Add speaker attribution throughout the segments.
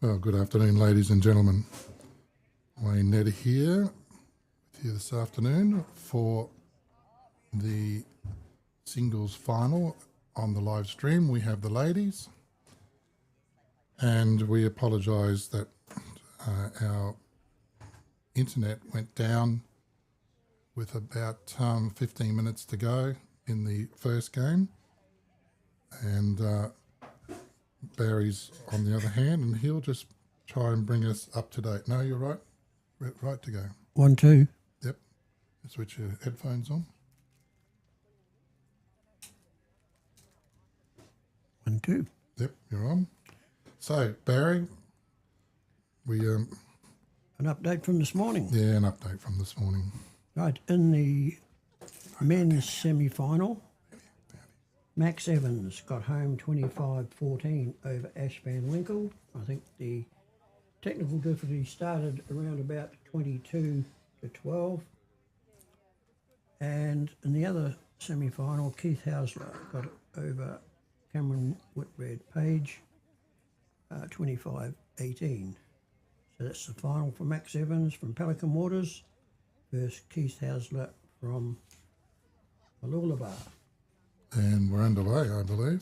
Speaker 1: Well, good afternoon, ladies and gentlemen. Wayne Netta here with you this afternoon for the singles final on the live stream. We have the ladies, and we apologise that our internet went down with about 15 minutes to go in the first game, and Barry's on the other hand, and he'll just try and bring us up to date. No, you're right. We're right to go.
Speaker 2: 1, 2.
Speaker 1: Yep. Switch your headphones on.
Speaker 2: 1, 2.
Speaker 1: Yep, you're on. So, Barry, we...
Speaker 2: An update from this morning.
Speaker 1: Yeah, an update from this morning.
Speaker 2: Right, in the men's semi-final, Max Evans got home 25-14 over Ash Van Winkle. I think the technical difficulty started around about 22-12. And in the other semi-final, Keith Hausler got over Cameron Whitbread Page 25-18. So that's the final for Max Evans from Pelican Waters versus Keith Hausler from Malulabar.
Speaker 1: And we're underway, I believe.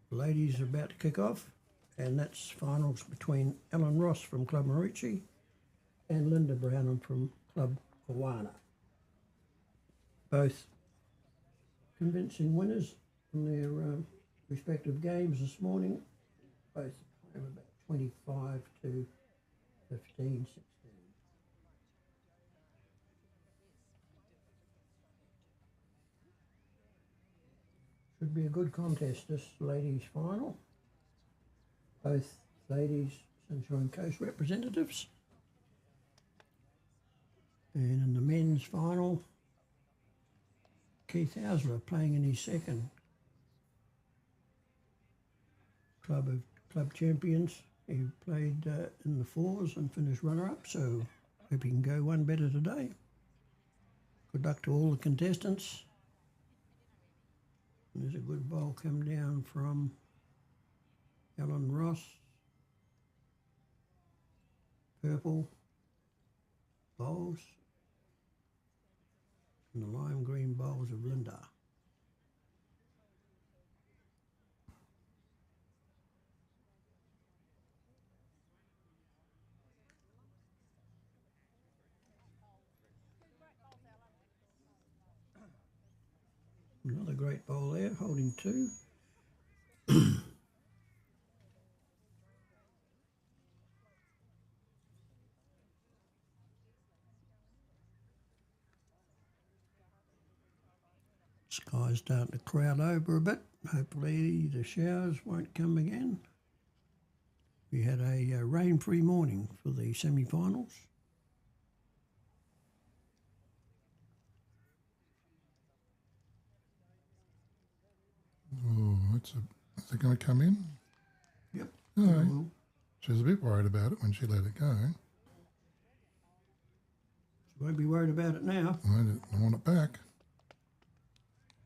Speaker 2: The ladies are about to kick off, and that's finals between Ellen Ross from Club Maroochy and Lynda Brownen from Club Kawana. Both convincing winners in their respective games this morning. Both home about 25-15, 16. Should be a good contest, this ladies' final. Both ladies Sunshine Coast representatives. And in the men's final, Keith Hausler playing in his second Club Champions. He played in the fours and finished runner-up, so hope he can go one better today. Good luck to all the contestants. There's a good bowl come down from Ellen Ross. Purple bowls. And the lime green bowls of Lynda. Another great bowl there, holding 2. Sky's starting to crowd over a bit. Hopefully the showers won't come again. We had a rain-free morning for the semi-finals.
Speaker 1: Oh, is it going to come in?
Speaker 2: Yep.
Speaker 1: No. She was a bit worried about it when she let it go.
Speaker 2: She won't be worried about it now.
Speaker 1: I want it back.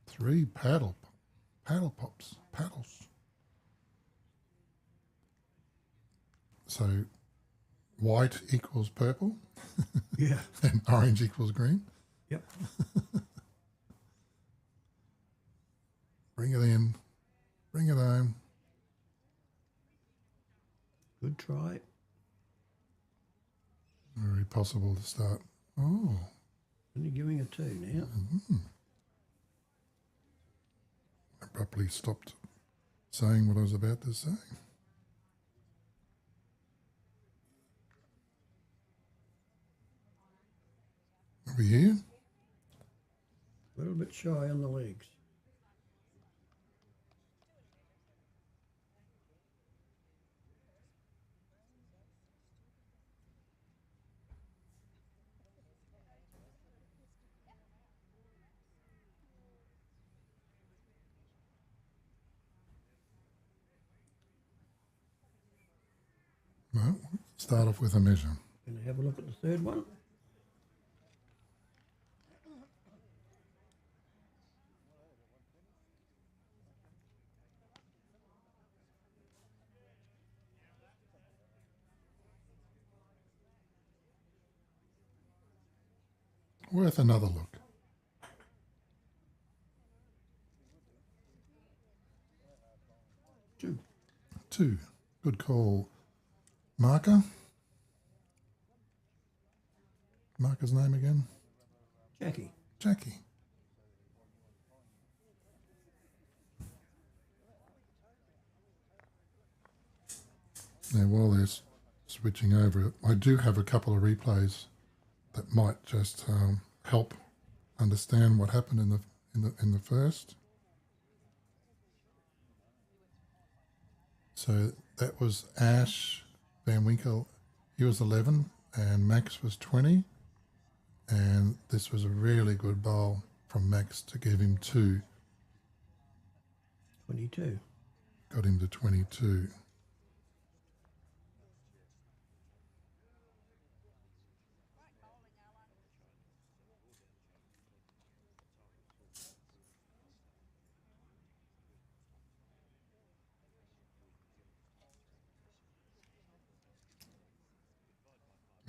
Speaker 1: 3 paddles. So white equals purple.
Speaker 2: Yeah.
Speaker 1: And orange equals green.
Speaker 2: Yep.
Speaker 1: Bring it in. Bring it home.
Speaker 2: Good try.
Speaker 1: Very possible to start. Oh.
Speaker 2: Only giving a 2 now.
Speaker 1: Mm-hmm. Abruptly stopped saying what I was about to say. Are we here?
Speaker 2: A little bit shy on the legs.
Speaker 1: Well, start off with a measure.
Speaker 2: Going to have a look at the third one.
Speaker 1: worth another look. Two. Good call. Marker. Marker's name again?
Speaker 2: Jackie.
Speaker 1: Jackie. Now, while they're switching over, I do have a couple of replays that might just help understand what happened in the first. So that was Ash Van Winkle. He was 11 and Max was 20. And this was a really good bowl from Max to give him 2.
Speaker 2: 22.
Speaker 1: Got him to 22.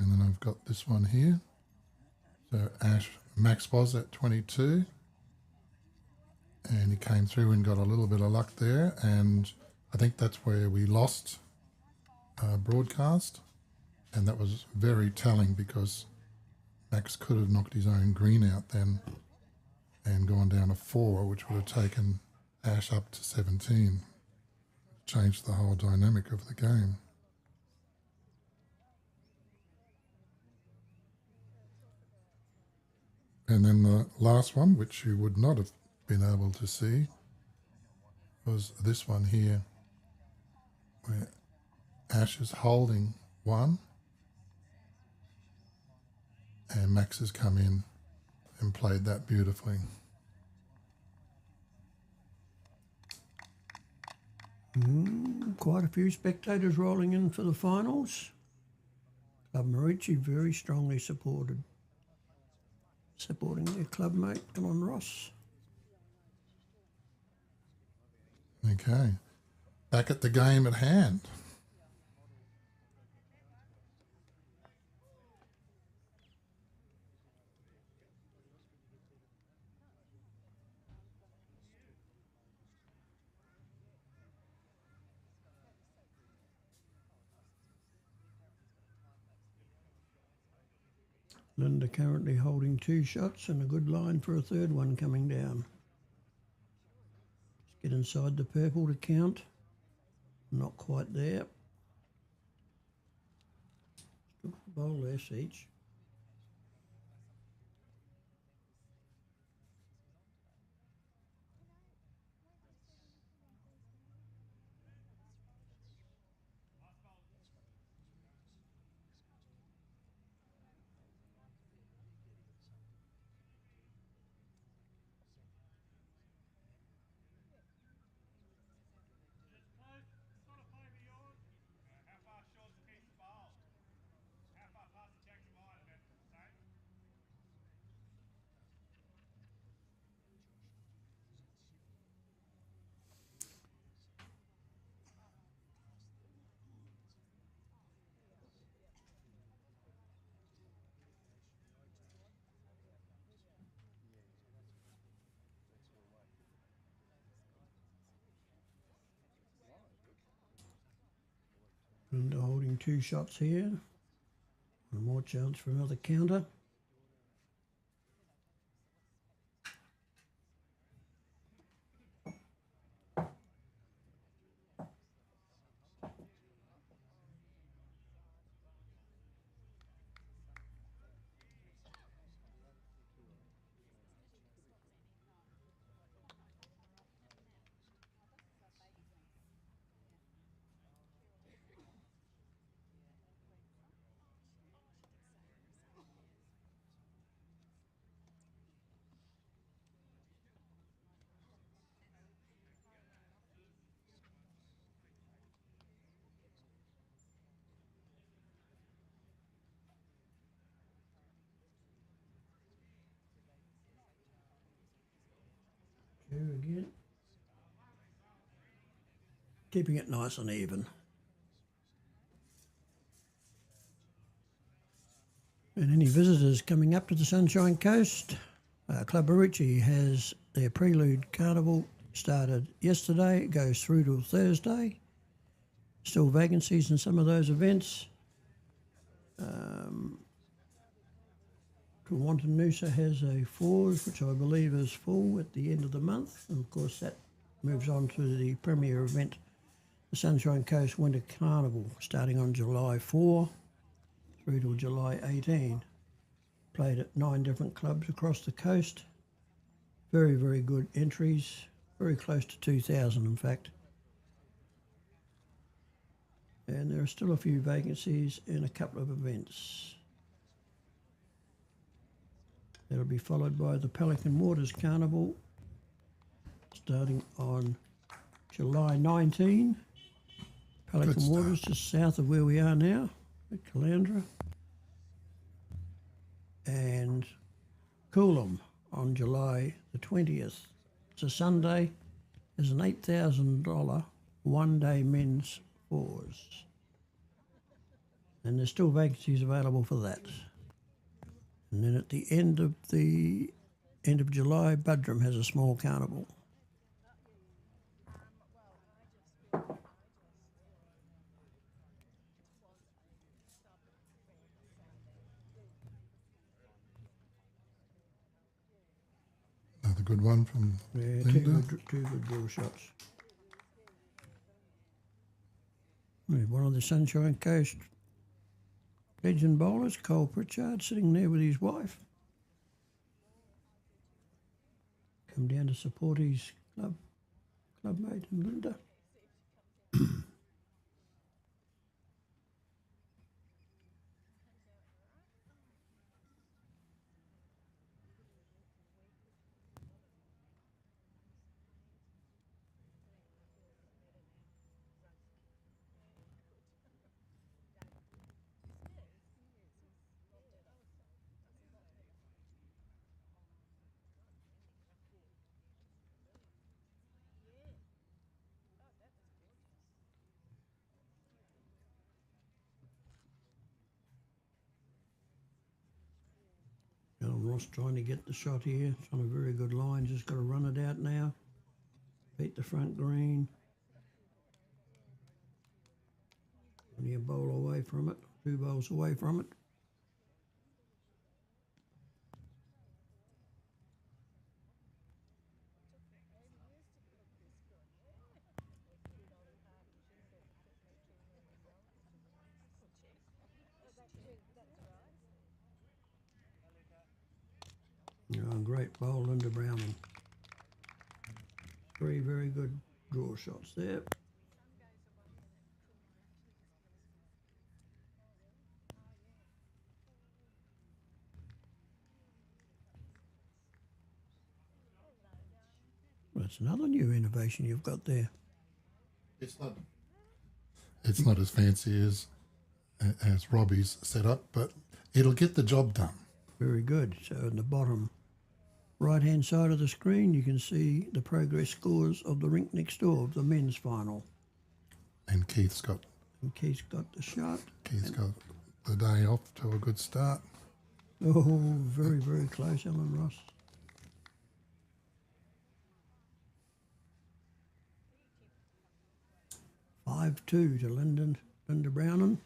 Speaker 1: And then I've got this one here. So Max was at 22. And he came through and got a little bit of luck there. And I think that's where we lost broadcast. And that was very telling because Max could have knocked his own green out then and gone down to 4, which would have taken Ash up to 17. Changed the whole dynamic of the game. And then the last one, which you would not have been able to see, was this one here, where Ash is holding 1 and Max has come in and played that beautifully.
Speaker 2: Quite a few spectators rolling in for the finals. Club Maroochy very strongly supporting their club mate, Alan Ross.
Speaker 1: Okay, back at the game at hand.
Speaker 2: Lynda currently holding 2 shots and a good line for a third one coming down. Just get inside the purple to count. Not quite there. Still got the bowl there, Siege. Lynda holding 2 shots here. One more chance for another counter. Two again. Keeping it nice and even. And any visitors coming up to the Sunshine Coast, Club Maroochy has their Prelude Carnival started yesterday. It goes through till Thursday. Still vacancies in some of those events. Kawana has a Fours, which I believe is full at the end of the month. And of course that moves on to the premier event, the Sunshine Coast Winter Carnival, starting on July 4 through to July 18. Played at 9 different clubs across the coast. Very, very good entries. Very close to 2,000 in fact. And there are still a few vacancies in a couple of events. That'll be followed by the Pelican Waters Carnival starting on July 19. Pelican Waters just south of where we are now at Caloundra. And Coolum on July the 20th. It's a Sunday. There's an $8,000 one-day men's fours. And there's still vacancies available for that. And then at the end of July, Budrum has a small carnival.
Speaker 1: Another good one from Lynda.
Speaker 2: Two good draw shots. One of the Sunshine Coast legend bowlers, Cole Pritchard, sitting there with his wife. Come down to support his clubmate in Lynda. Alan Ross trying to get the shot here. It's on a very good line. Just got to run it out now. Beat the front green. Only a bowl away from it. 2 bowls away from it. Oh, great bowl, Lynda Brownen. 3 very good draw shots there. Well, that's another new innovation you've got there.
Speaker 1: It's not as fancy as Robbie's setup, but it'll get the job done.
Speaker 2: Very good. So in the bottom right-hand side of the screen, you can see the progress scores of the rink next door of the men's final.
Speaker 1: And Keith's got
Speaker 2: the shot.
Speaker 1: Keith's got the day off to a good start.
Speaker 2: Oh, very, very close, Alan Ross. (5-2) to Lynda Brownen.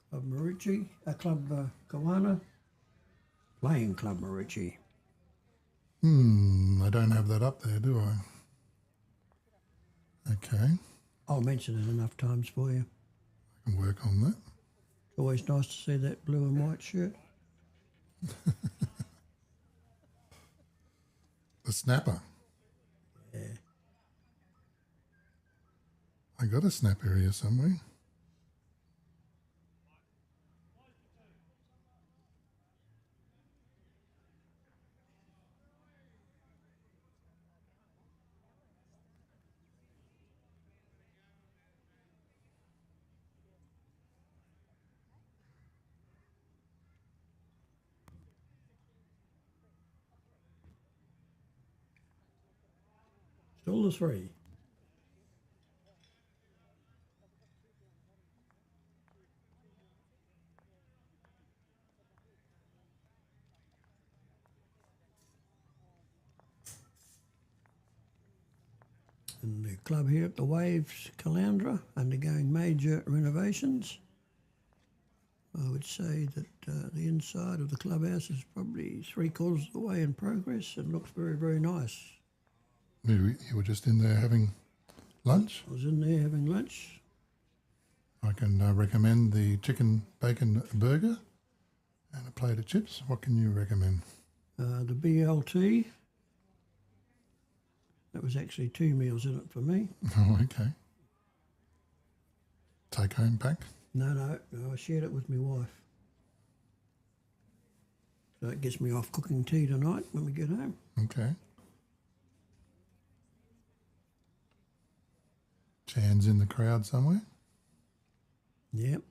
Speaker 2: Club Maroochy, Club Kawana, playing Club Maroochy.
Speaker 1: I don't have that up there, do I? Okay.
Speaker 2: I'll mention it enough times for you.
Speaker 1: I can work on that.
Speaker 2: It's always nice to see that blue and white shirt.
Speaker 1: The snapper.
Speaker 2: Yeah.
Speaker 1: I got a snapper here somewhere.
Speaker 2: Still the 3. And the club here at the Waves, Caloundra, undergoing major renovations. I would say that the inside of the clubhouse is probably 3/4 of the way in progress and looks very, very nice.
Speaker 1: You were just in there having lunch?
Speaker 2: I was in there having lunch.
Speaker 1: I can recommend the chicken bacon burger and a plate of chips. What can you recommend?
Speaker 2: The BLT. That was actually 2 meals in it for me.
Speaker 1: Oh, okay. Take home pack?
Speaker 2: No, I shared it with my wife. So it gets me off cooking tea tonight when we get home.
Speaker 1: Okay. Jan's in the crowd somewhere?
Speaker 2: Yep.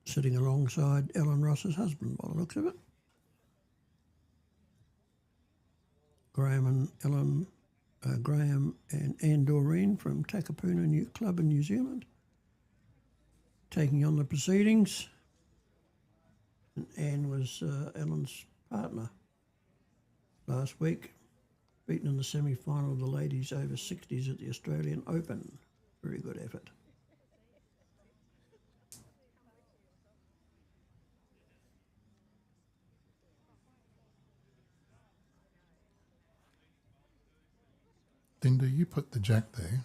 Speaker 2: Sitting alongside Ellen Ross's husband by the looks of it. Graham and Anne Doreen from Takapuna Club in New Zealand, taking on the proceedings. And Anne was Ellen's partner last week, beaten in the semi-final of the ladies over 60s at the Australian Open. Very good effort.
Speaker 1: Lynda, you put the jack there.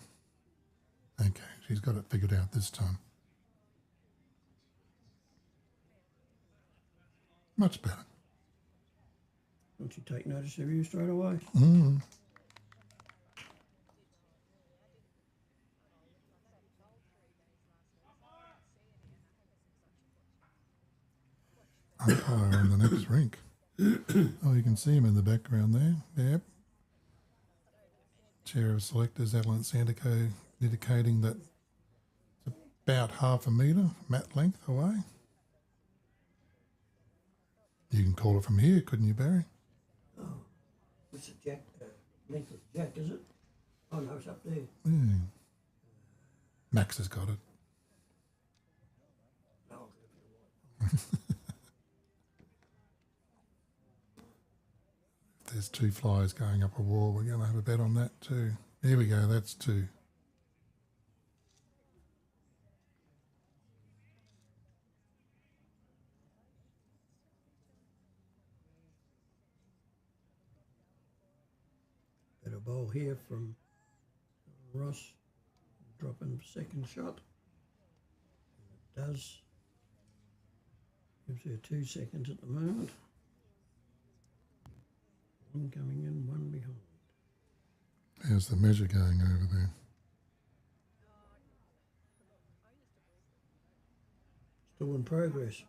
Speaker 1: Okay, she's got it figured out this time. Much better.
Speaker 2: Don't you take notice of you straight away?
Speaker 1: Umpire on the next rink. Oh, you can see him in the background there. Yep. Chair of Selectors, Adeline Sandico, indicating that it's about half a metre, mat length away. You can call it from here, couldn't you, Barry?
Speaker 2: Oh, it's a jack, length of jack, is it? Oh no, it's up there.
Speaker 1: Yeah. Max has got it. If there's 2 flies going up a wall, we're going to have a bet on that too. Here we go, that's 2.
Speaker 2: Got a bowl here from Ross, dropping for second shot. It does. Gives her 2 seconds at the moment. One coming in, one behind.
Speaker 1: How's the measure going over there?
Speaker 2: Still in progress.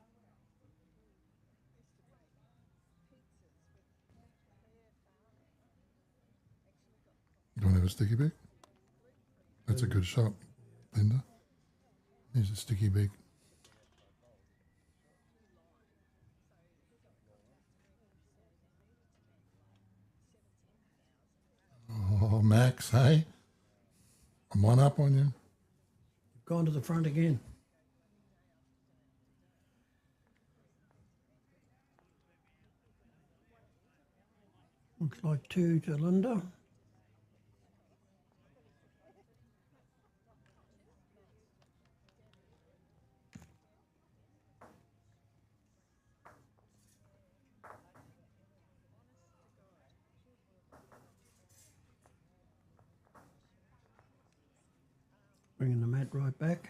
Speaker 1: You want to have a sticky beak? That's a good shot, Lynda. Here's a sticky beak. Oh, Max, hey? I'm one up on you.
Speaker 2: You've gone to the front again. Looks like 2 to Lynda. Bringing the mat right back.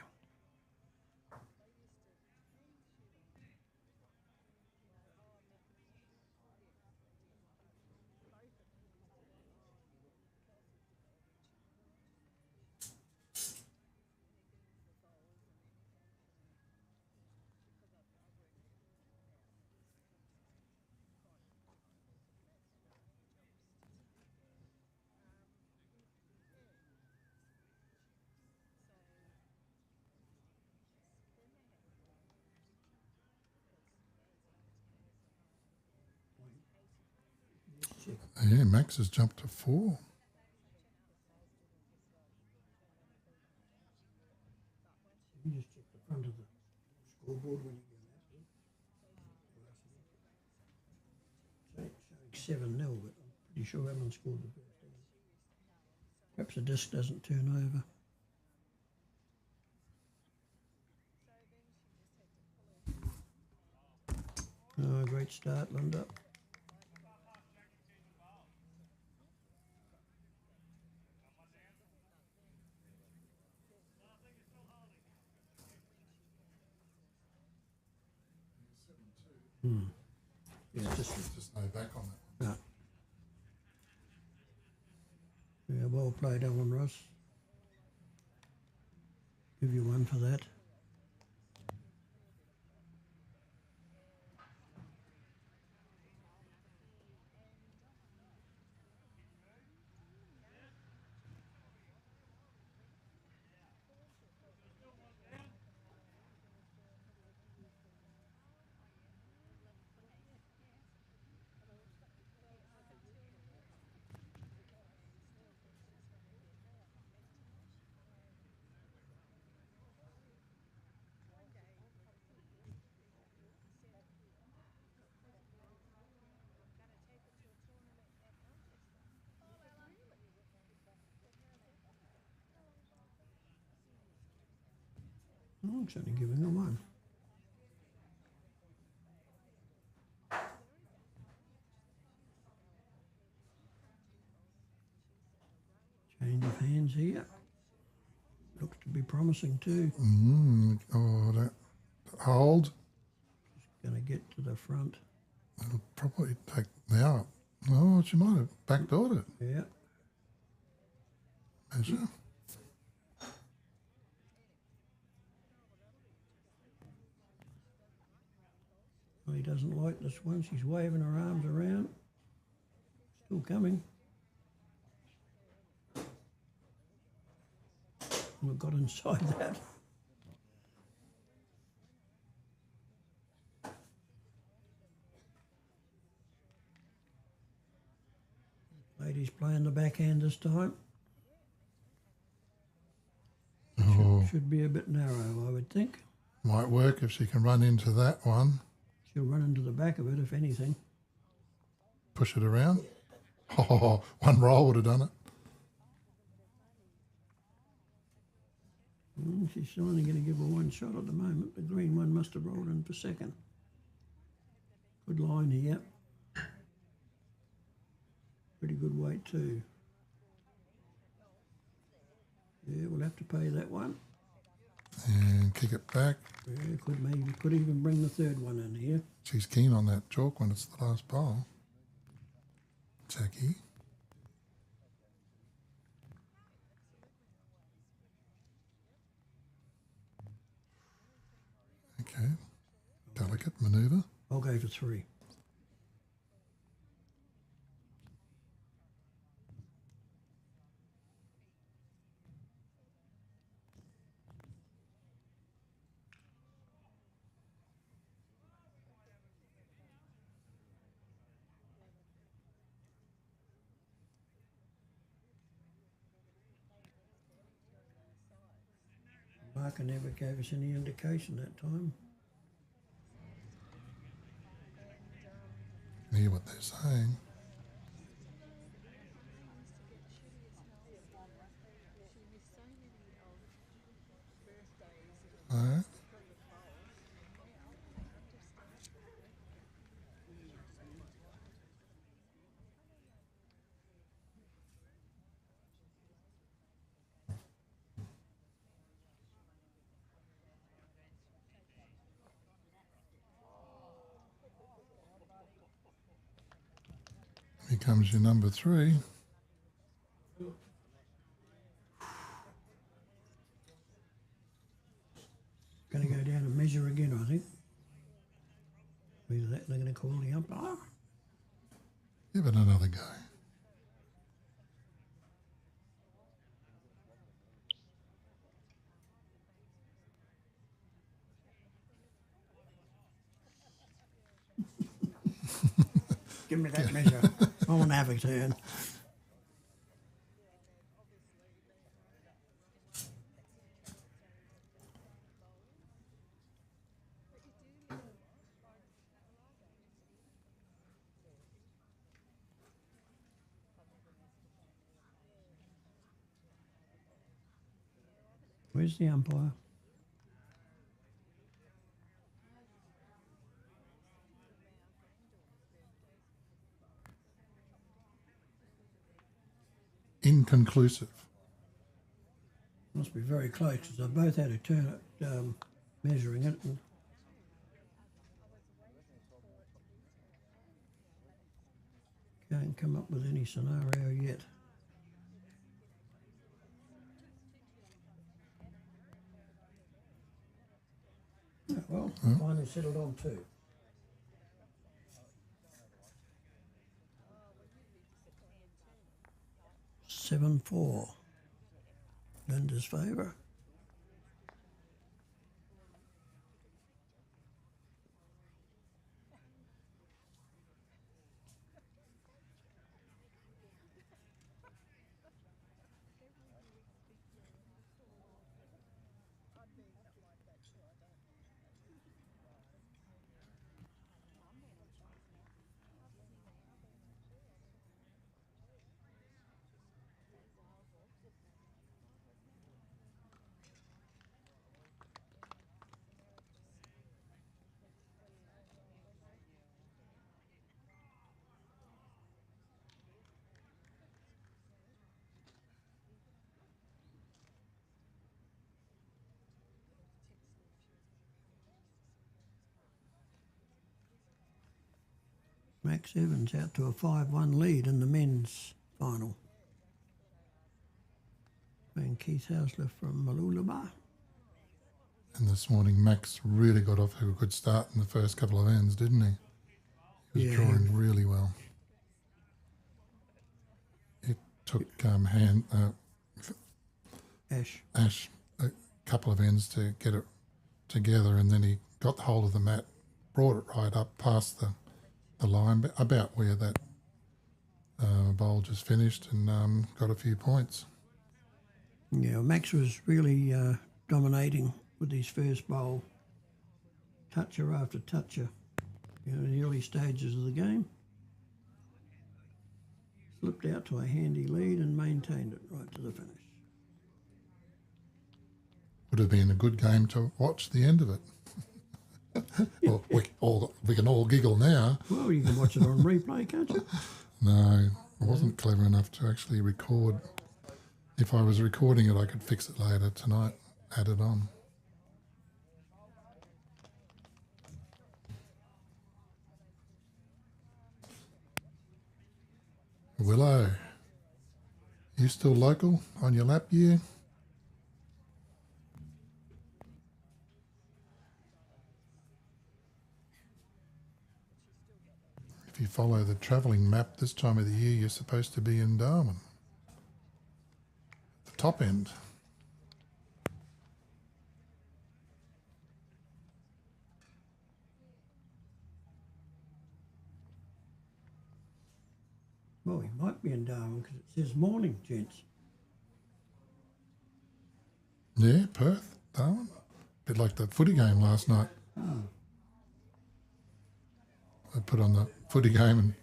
Speaker 1: Yeah, Max has jumped to 4.
Speaker 2: You just check the front of the scoreboard when you get that. Showing 7-0, but I'm pretty sure Alan scored the first innings. Perhaps the disc doesn't turn over. Oh, great start, Lynda. Yeah,
Speaker 1: Just no back on that one.
Speaker 2: no. Yeah, well played, Alan Ross. Give you one for that. Oh, it's only giving her one. Change of hands here. Looks to be promising too.
Speaker 1: Oh, that hold.
Speaker 2: Going to get to the front.
Speaker 1: It'll probably take now. Oh, she might have backdoored it.
Speaker 2: Yeah.
Speaker 1: Measure.
Speaker 2: Well, he doesn't like this one. She's waving her arms around. Still coming. We've got inside that. Lady's playing the backhand this time.
Speaker 1: Oh,
Speaker 2: Should be a bit narrow, I would think.
Speaker 1: might work if she can run into that one.
Speaker 2: She'll run into the back of it, if anything.
Speaker 1: Push it around. Oh, one roll would have done it.
Speaker 2: She's only going to give her one shot at the moment. The green one must have rolled in for second. Good line here. Pretty good weight too. Yeah, we'll have to pay that one.
Speaker 1: And kick it back.
Speaker 2: Yeah, could even bring the third one in here.
Speaker 1: She's keen on that chalk when it's the last bowl. Jackie. Okay. Delicate manoeuvre.
Speaker 2: I'll go for three. Marker never gave us any indication that time.
Speaker 1: Hear what they're saying. Alright. Here comes your number 3.
Speaker 2: Going to go down and measure again, I think. Either that, they're going to call the umpire.
Speaker 1: Give it another go.
Speaker 2: Give me that measure. I want to have a turn. Where's the umpire?
Speaker 1: Inconclusive.
Speaker 2: Must be very close because they both had a turn at measuring it. And can't come up with any scenario yet. Oh, well, finally settled on 2. Seven 4. Lynda's favour. Max Evans out to a 5-1 lead in the men's final. And Keith Hausler from Malulaba.
Speaker 1: And this morning, Max really got off to a good start in the first couple of ends, didn't he? He was drawing really well. It took Ash a couple of ends to get it together, and then he got the hold of the mat, brought it right up past the line, about where that bowl just finished, and got a few points.
Speaker 2: Yeah, Max was really dominating with his first bowl, toucher after toucher, in the early stages of the game. Slipped out to a handy lead and maintained it right to the finish.
Speaker 1: Would have been a good game to watch the end of it. Well, we can all giggle now.
Speaker 2: Well, you can watch it on replay, can't you?
Speaker 1: No, I wasn't clever enough to actually record. If I was recording it, I could fix it later tonight, add it on. Willow, you still local on your lap year? If you follow the travelling map this time of the year, you're supposed to be in Darwin. The top end.
Speaker 2: Well, he might be in Darwin because it says morning, gents.
Speaker 1: Yeah, Perth, Darwin. Bit like that footy game last night.
Speaker 2: Oh.
Speaker 1: I put on the footy game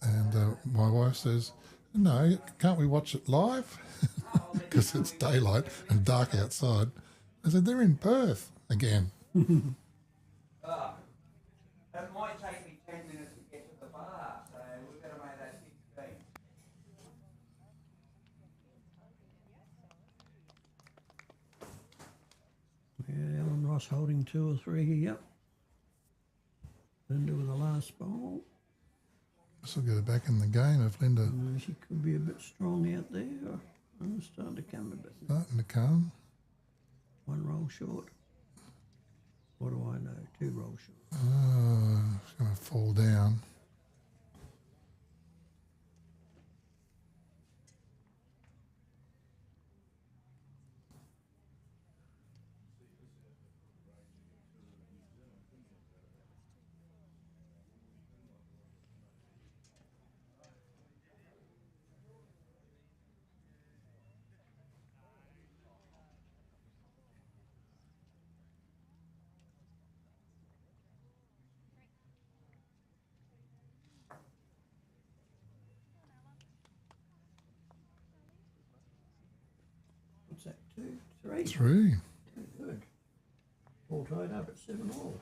Speaker 1: and my wife says, no, can't we watch it live? Because it's daylight and dark outside. I said, they're in Perth again.
Speaker 3: It might take me 10 minutes to get to the bar, so we've got to make that 16.
Speaker 2: Yeah, Alan Ross holding 2 or 3, yep. Lynda with the last bowl.
Speaker 1: This will get her back in the game if Lynda
Speaker 2: She could be a bit strong out there. I'm starting to come a bit.
Speaker 1: starting to come.
Speaker 2: 1 roll short. What do I know? 2 rolls short.
Speaker 1: It's going to fall down.
Speaker 2: What's that, 2, 3?
Speaker 1: 3.
Speaker 2: Good. All tied up at 7 all.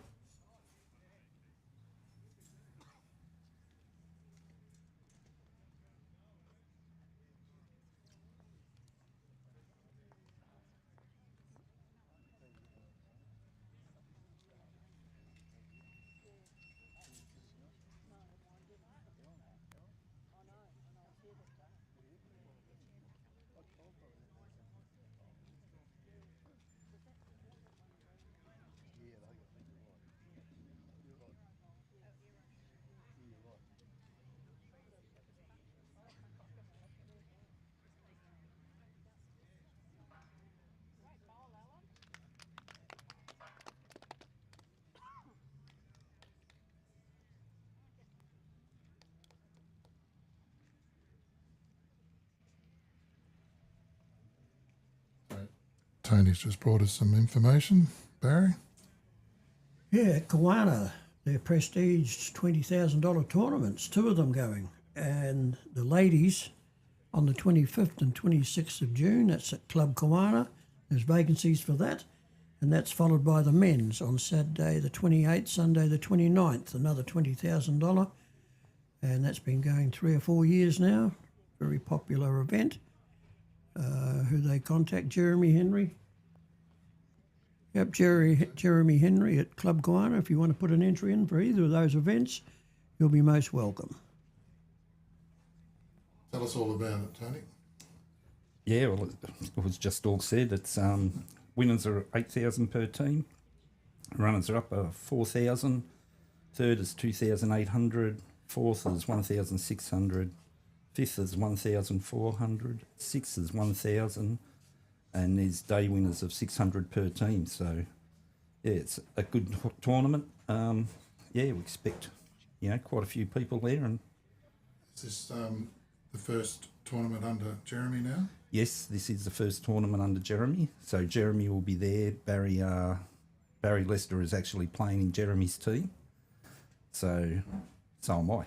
Speaker 1: Tony's just brought us some information. Barry?
Speaker 2: Yeah, Kawana, their prestige $20,000 tournaments, 2 of them going. And the ladies on the 25th and 26th of June, that's at Club Kawana. There's vacancies for that. And that's followed by the men's on Saturday the 28th, Sunday the 29th, another $20,000. And that's been going 3 or 4 years now. Very popular event. Who they contact, Jeremy Henry. Yep, Jeremy Henry at Club Kawana. If you want to put an entry in for either of those events, you'll be most welcome.
Speaker 1: Tell us all about it, Tony.
Speaker 4: Yeah, well, it was just all said. It's winners are 8,000 per team, runners are up 4,000, third is 2,800, fourth is 1,600, fifth is 1,400, sixth is 1,000, and there's day winners of 600 per team. So, yeah, it's a good tournament. Yeah, we expect, quite a few people there. And
Speaker 1: Is this the first tournament under Jeremy now?
Speaker 4: yes, this is the first tournament under Jeremy. So Jeremy will be there. Barry Lester is actually playing in Jeremy's team. So am I.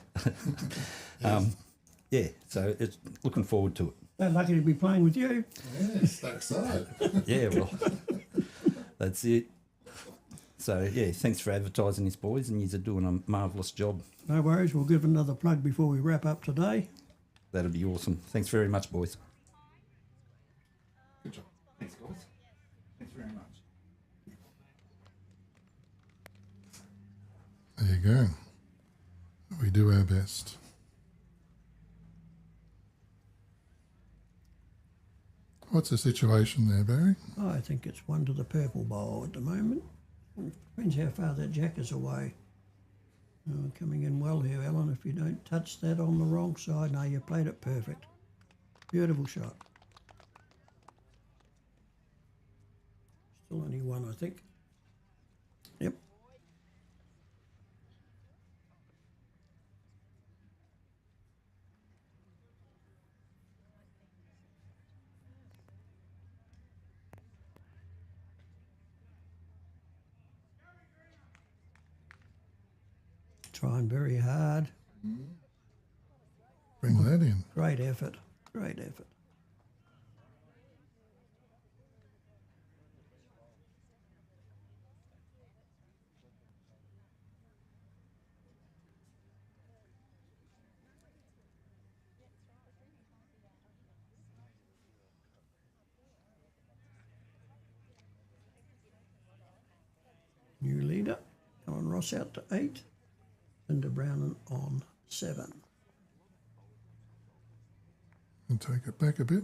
Speaker 4: Yeah, so it's looking forward to it.
Speaker 2: They're lucky to be playing with you.
Speaker 1: Yes, that's side.
Speaker 4: Yeah, well, that's it. So, yeah, thanks for advertising this, boys, and you're doing a marvellous job.
Speaker 2: No worries, we'll give another plug before we wrap up today.
Speaker 4: That'd be awesome. Thanks very much, boys.
Speaker 1: Good job.
Speaker 4: Thanks, guys. Thanks very much.
Speaker 1: There you go. We do our best. What's the situation there, Barry?
Speaker 2: Oh, I think it's 1 to the purple bowl at the moment. Depends how far that jack is away. Oh, coming in well here, Alan. If you don't touch that on the wrong side, no, you played it perfect. Beautiful shot. Still only 1, I think. Yep. Trying very hard.
Speaker 1: Bring that in.
Speaker 2: Great effort. Great effort. New leader. Alan Ross out to 8. Lynda Brownen on 7.
Speaker 1: And take it back a bit.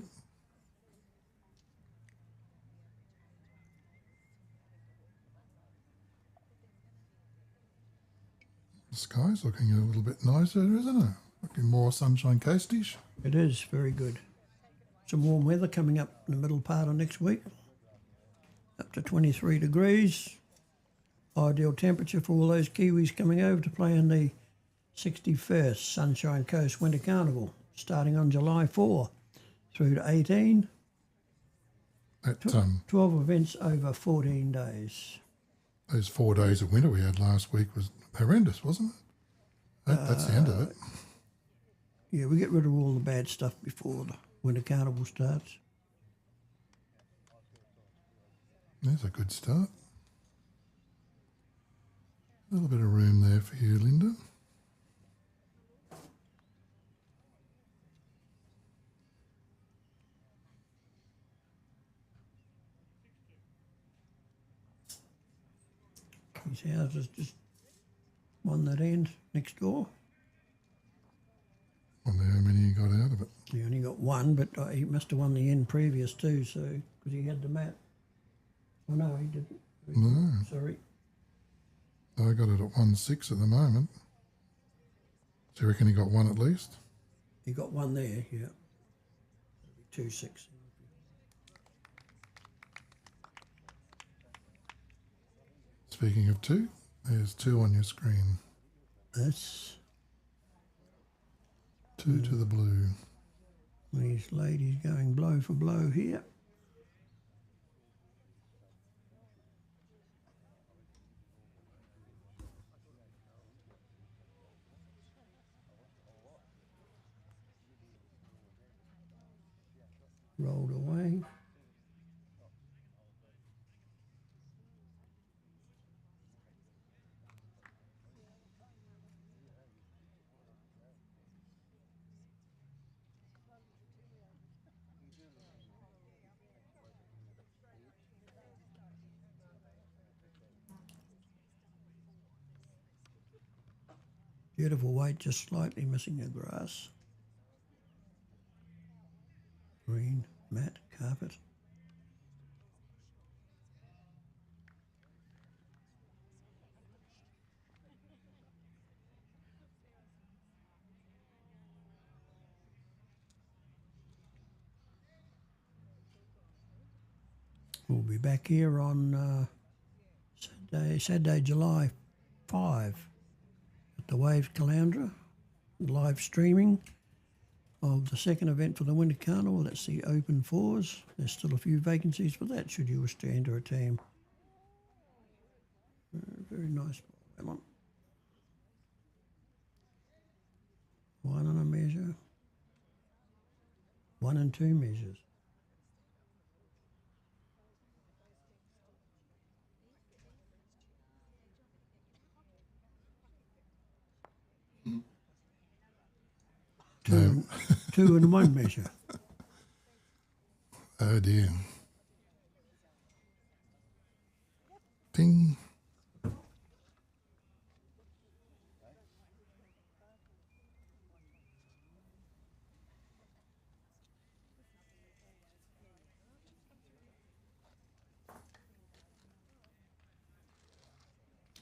Speaker 1: The sky's looking a little bit nicer, isn't it? Looking more sunshine coastish.
Speaker 2: It is very good. Some warm weather coming up in the middle part of next week. Up to 23 degrees. Ideal temperature for all those Kiwis coming over to play in the 61st Sunshine Coast Winter Carnival, starting on July 4 through to 18.
Speaker 1: That
Speaker 2: 12 events over 14 days.
Speaker 1: those 4 days of winter we had last week was horrendous, wasn't it? That's the end of it.
Speaker 2: Yeah, we get rid of all the bad stuff before the Winter Carnival starts.
Speaker 1: There's a good start. A little bit of room there for you, Lynda.
Speaker 2: His house has just won that end next door.
Speaker 1: Wonder how many you got out of it.
Speaker 2: He only got one, but he must have won the end previous too, so, because he had the mat. Oh no, he didn't.
Speaker 1: No.
Speaker 2: Sorry.
Speaker 1: I got it at 1-6 at the moment. So you reckon he got one at least?
Speaker 2: He got one there, yeah. 2-6.
Speaker 1: Speaking of two, there's two on your screen.
Speaker 2: That's
Speaker 1: Two to the blue.
Speaker 2: these ladies going blow for blow here. Rolled away. Beautiful weight, just slightly missing the grass. Green, mat, carpet. We'll be back here on Saturday, July 5 at the Waves Caloundra, live streaming of the second event for the Winter Carnival. That's the Open Fours. There's still a few vacancies for that should you wish to enter a team. Very nice ball, that one. 1 and a measure. 1 and 2 measures.
Speaker 1: No.
Speaker 2: Two and 1 measure.
Speaker 1: Oh dear. Ding.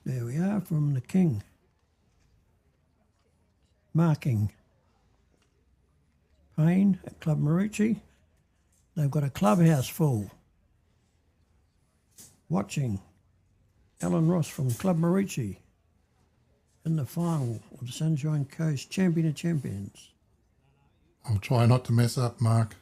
Speaker 2: There we are from the King. Marking Payne at Club Maroochy. They've got a clubhouse full. Watching Alan Ross from Club Maroochy in the final of the Sunshine Coast Champion of Champions.
Speaker 1: I'll try not to mess up, Mark.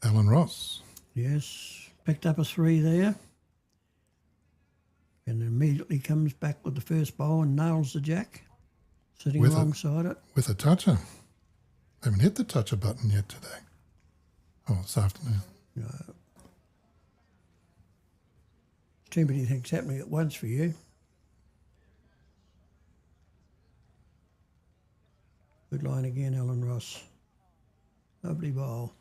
Speaker 1: Alan Ross.
Speaker 2: Yes, picked up a 3 there. And immediately comes back with the first bowl and nails the jack, sitting
Speaker 1: With it.
Speaker 2: alongside it.
Speaker 1: With a toucher. Haven't hit the toucher button yet today. Oh, this afternoon.
Speaker 2: Too many things happening at once for you. Good line again, Alan Ross. Lovely bowl.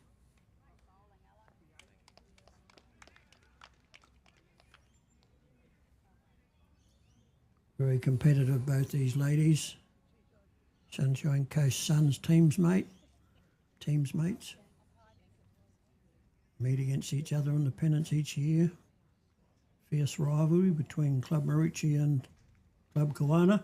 Speaker 2: Very competitive, both these ladies. Sunshine Coast Suns teams mates. Meet against each other on the pennants each year. Fierce rivalry between Club Maroochy and Club Kawana.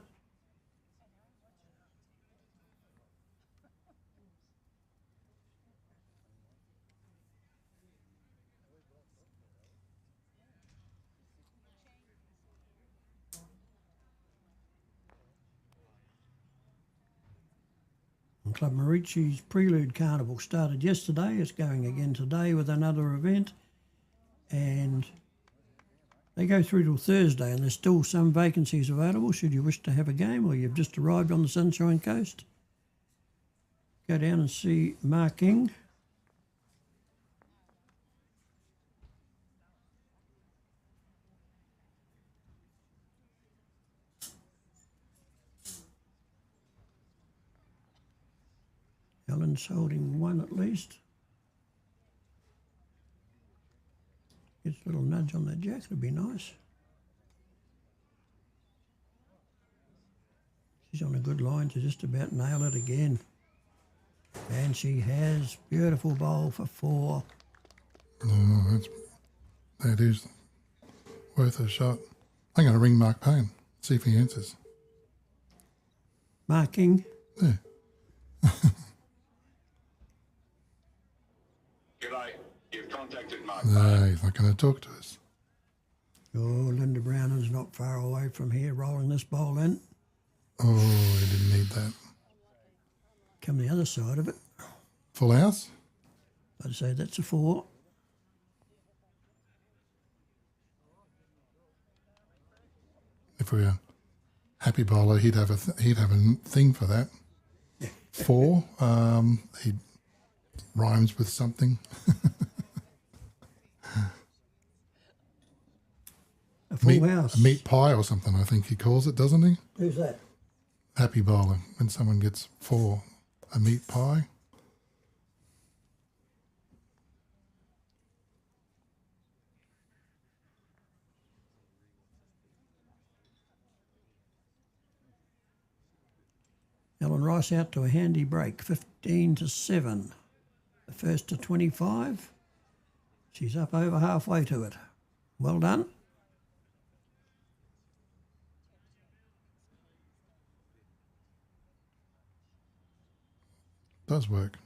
Speaker 2: And Club Maroochy's Prelude Carnival started yesterday. It's going again today with another event. And they go through till Thursday, and there's still some vacancies available should you wish to have a game or you've just arrived on the Sunshine Coast. Go down and see Marking. Ellen's holding one at least. Gets a little nudge on the jack, would be nice. She's on a good line to just about nail it again. And she has. Beautiful bowl for 4.
Speaker 1: Oh, that is worth a shot. I'm going to ring Mark Payne, see if he answers.
Speaker 2: Marking.
Speaker 1: Yeah.
Speaker 5: G'day. You've contacted Mark.
Speaker 1: No, he's not going to talk to us.
Speaker 2: Oh, Lynda Brownen's not far away from here, rolling this bowl in.
Speaker 1: Oh, he didn't need that.
Speaker 2: Come the other side of it.
Speaker 1: Full house?
Speaker 2: I'd say that's a 4.
Speaker 1: If we were a happy bowler, he'd have a thing for that. 4. He rhymes with something.
Speaker 2: A full house.
Speaker 1: A meat pie or something, I think he calls it, doesn't he?
Speaker 2: Who's that?
Speaker 1: Happy bowler, when someone gets 4. A meat pie.
Speaker 2: Ellen Rice out to a handy break, 15-7. The first to 25. She's up over halfway to it. Well done.
Speaker 1: Does work.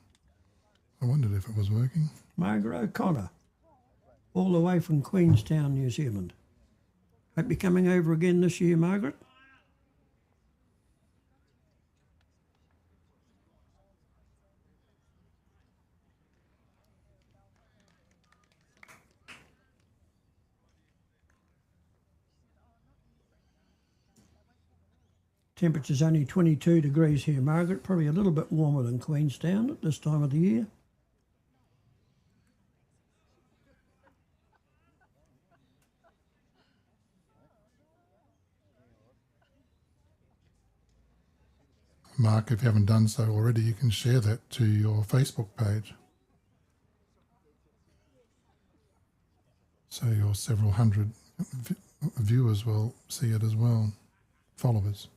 Speaker 1: I wondered if it was working.
Speaker 2: Margaret O'Connor, all the way from Queenstown, New Zealand. Hope you're coming over again this year, Margaret. Temperature's only 22 degrees here, Margaret. Probably a little bit warmer than Queenstown at this time of the year.
Speaker 1: Mark, if you haven't done so already, you can share that to your Facebook page. So your several hundred viewers will see it as well. Followers.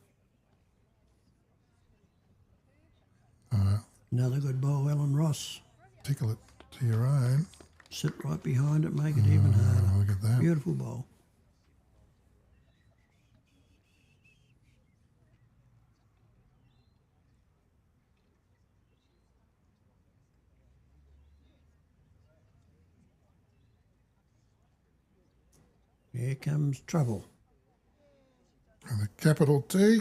Speaker 2: Another good ball, Ellen Ross.
Speaker 1: Tickle it to your own.
Speaker 2: Sit right behind it, make it even harder.
Speaker 1: Look at that.
Speaker 2: Beautiful ball. Here comes trouble.
Speaker 1: And a capital T.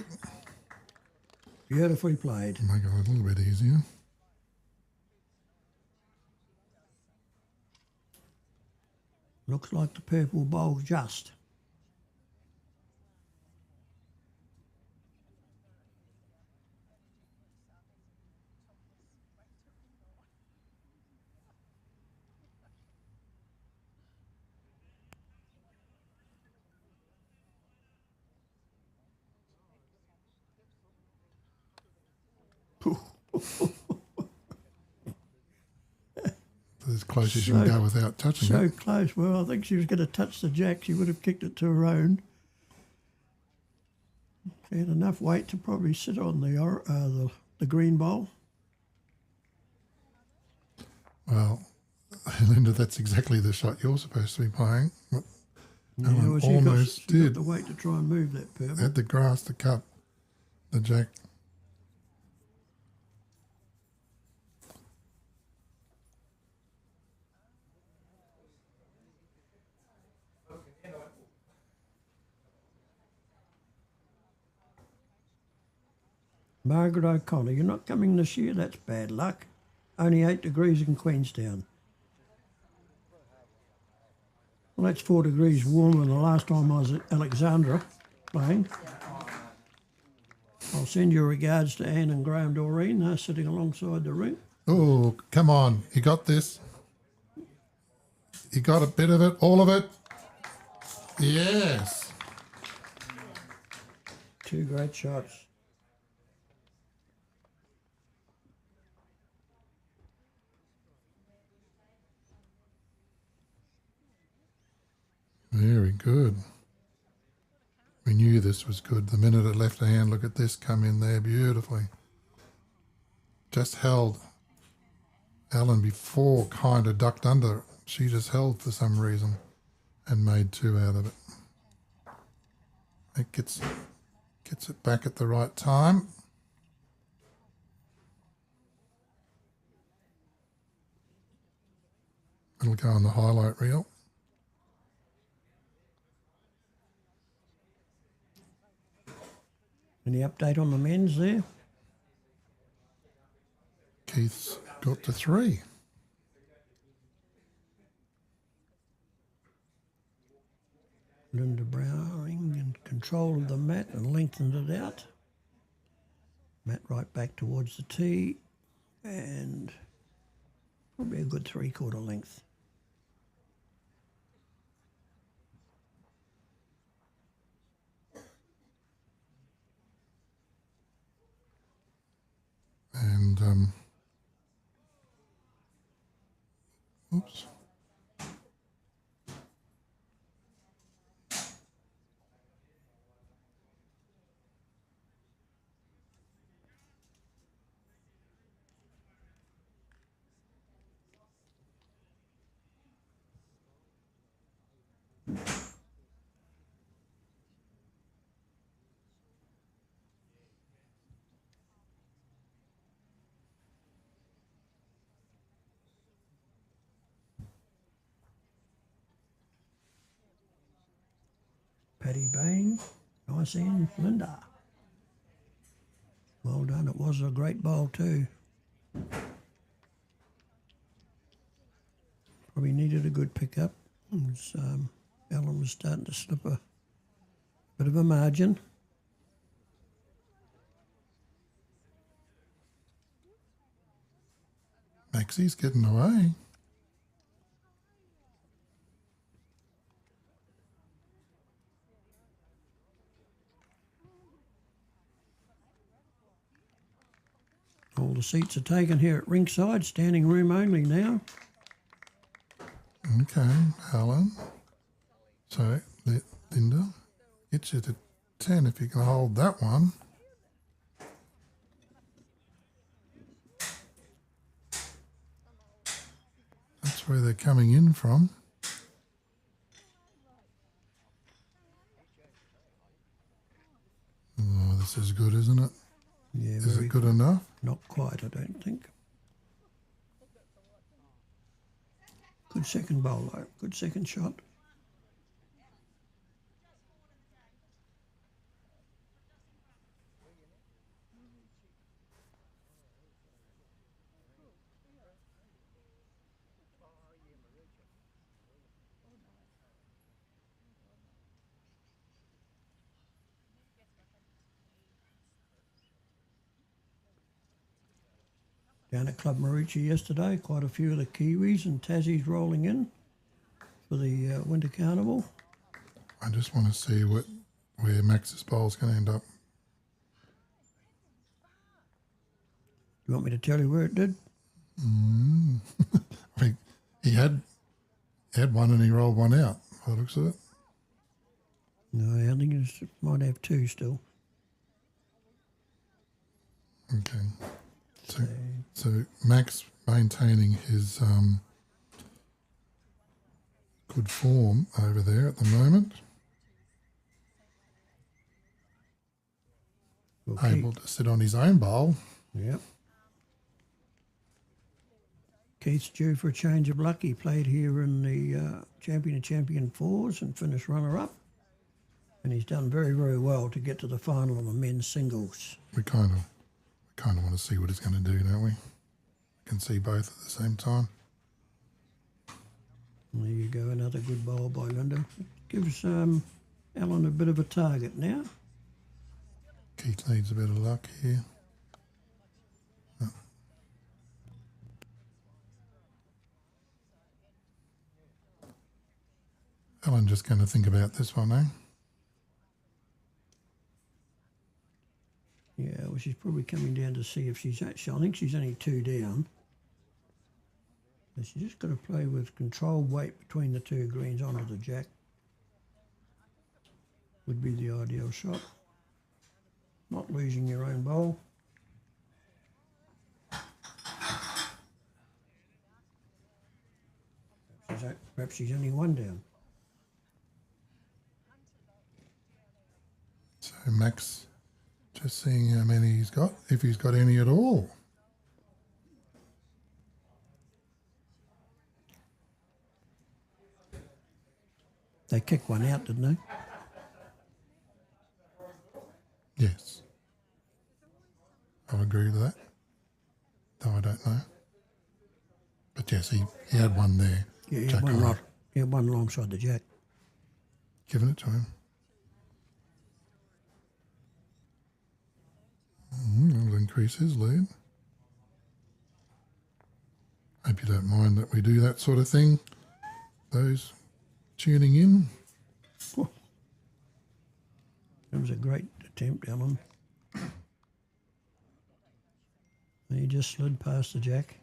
Speaker 2: Beautifully played.
Speaker 1: Make it a little bit easier.
Speaker 2: Looks like the purple bowl's just.
Speaker 1: As close as you can go without touching
Speaker 2: So
Speaker 1: it.
Speaker 2: close. Well, I think she was going to touch the jack. She would have kicked it to her own. She had enough weight to probably sit on the green bowl.
Speaker 1: Well, Lynda, that's exactly the shot you're supposed to be playing. What Ellen
Speaker 2: well, she
Speaker 1: almost
Speaker 2: got
Speaker 1: did.
Speaker 2: the weight to try and move that purple.
Speaker 1: Had the grass to cut the jack.
Speaker 2: Margaret O'Connor, you're not coming this year? That's bad luck. Only 8 degrees in Queenstown. Well, that's 4 degrees warmer than the last time I was at Alexandra playing. I'll send your regards to Anne and Graham Doreen. They're sitting alongside the ring.
Speaker 1: Oh, come on. You got this. You got a bit of it, all of it. Yes.
Speaker 2: 2 great shots.
Speaker 1: Very good. We knew this was good. The minute it left her hand, look at this come in there beautifully. Just held. Ellen before kind of ducked under. She just held for some reason and made 2 out of it. It gets it back at the right time. It'll go on the highlight reel.
Speaker 2: Any update on the men's there?
Speaker 1: Keith's got to 3.
Speaker 2: Lynda Browning in control of the mat and lengthened it out. Mat right back towards the tee and probably a good 3/4 length.
Speaker 1: And, oops.
Speaker 2: Paddy Bain, nice end, Lynda. Well done, it was a great bowl too. Probably needed a good pickup. Ellen was starting to slip a bit of a margin.
Speaker 1: Maxie's getting away.
Speaker 2: All the seats are taken here at ringside, standing room only now.
Speaker 1: Okay, Alan. So, Lynda, get you to 10 if you can hold that one. That's where they're coming in from. Oh, this is good, isn't it?
Speaker 2: Yeah,
Speaker 1: Is it good enough?
Speaker 2: Not quite, I don't think. Good second bowl though, good second shot. Down at Club Maroochy yesterday, quite a few of the Kiwis and Tassies rolling in for the Winter Carnival.
Speaker 1: I just want to see where Max's bowl's going to end up.
Speaker 2: You want me to tell you where it did?
Speaker 1: I think he had one and he rolled one out, by the looks of it.
Speaker 2: No, I think it might have 2 still.
Speaker 1: Okay. So Max maintaining his good form over there at the moment.
Speaker 2: Okay.
Speaker 1: Able to sit on his own bowl.
Speaker 2: Yep. Keith's due for a change of luck. He played here in the Champion of Champion 4s and finished runner-up. And he's done very, very well to get to the final of the men's singles.
Speaker 1: We kind of kind of want to see what he's going to do, don't we? Can see both at the same time.
Speaker 2: There you go, another good bowl by Lynda. Gives Alan a bit of a target now.
Speaker 1: Keith needs a bit of luck here. Alan just going to think about this one, eh?
Speaker 2: Yeah, well, she's probably coming down to see if she's actually, I think she's only 2 down. So she's just got to play with controlled weight between the 2 greens onto the jack. Would be the ideal shot. Not losing your own bowl. Perhaps she's only 1 down.
Speaker 1: So Max, just seeing how many he's got, if he's got any at all.
Speaker 2: They kicked one out, didn't they?
Speaker 1: Yes. I'll agree with that. Though I don't know. But yes, he had one there.
Speaker 2: Yeah,
Speaker 1: Jack
Speaker 2: one
Speaker 1: high.
Speaker 2: right. Yeah, one alongside the jack.
Speaker 1: Giving it to him. That'll increase his lead. Hope you don't mind that we do that sort of thing. Those tuning in.
Speaker 2: That was a great attempt, Alan. He just slid past the jack.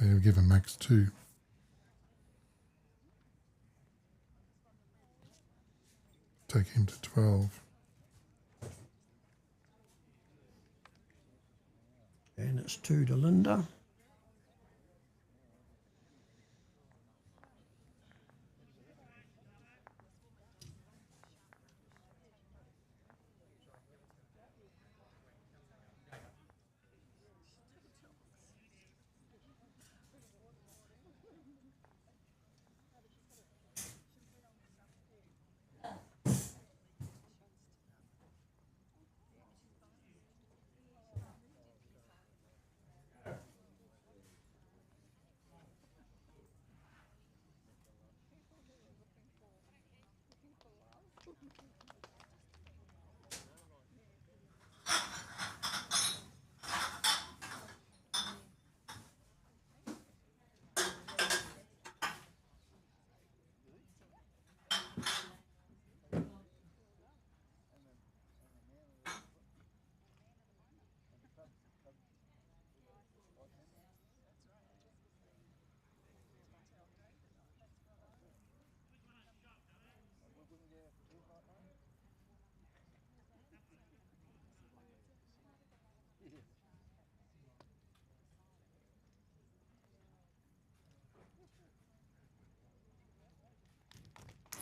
Speaker 1: They've given Max 2. Take him to 12.
Speaker 2: And it's 2 to Lynda.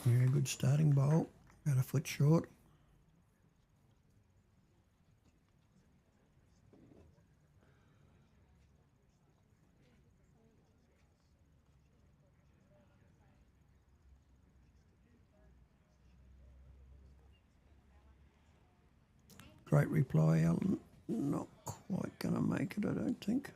Speaker 2: Yeah, good starting bowl. About a foot short. Great reply, Alan. Not quite going to make it, I don't think.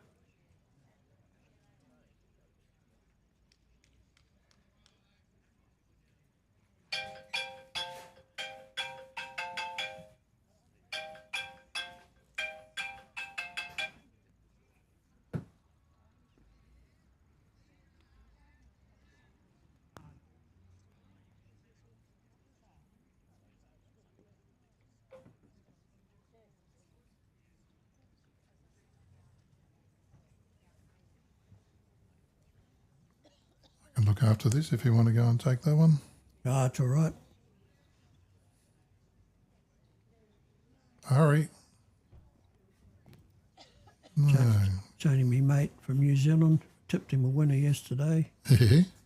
Speaker 1: I can look after this if you want to go and take that one.
Speaker 2: Ah, it's all right.
Speaker 1: Hurry. No.
Speaker 2: It's only me mate from New Zealand. Tipped him a winner yesterday.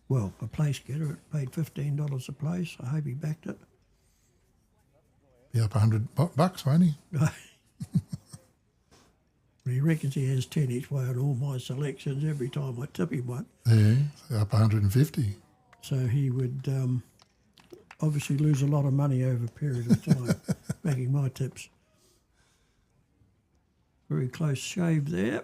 Speaker 2: Well, a place getter. It paid $15 a place. I hope he backed it.
Speaker 1: Be up $100 bucks, won't he?
Speaker 2: he reckons he has 10 each way on all my selections every time I tip him one.
Speaker 1: Yeah, up 150.
Speaker 2: So he would obviously lose a lot of money over a period of time making my tips. Very close shave there.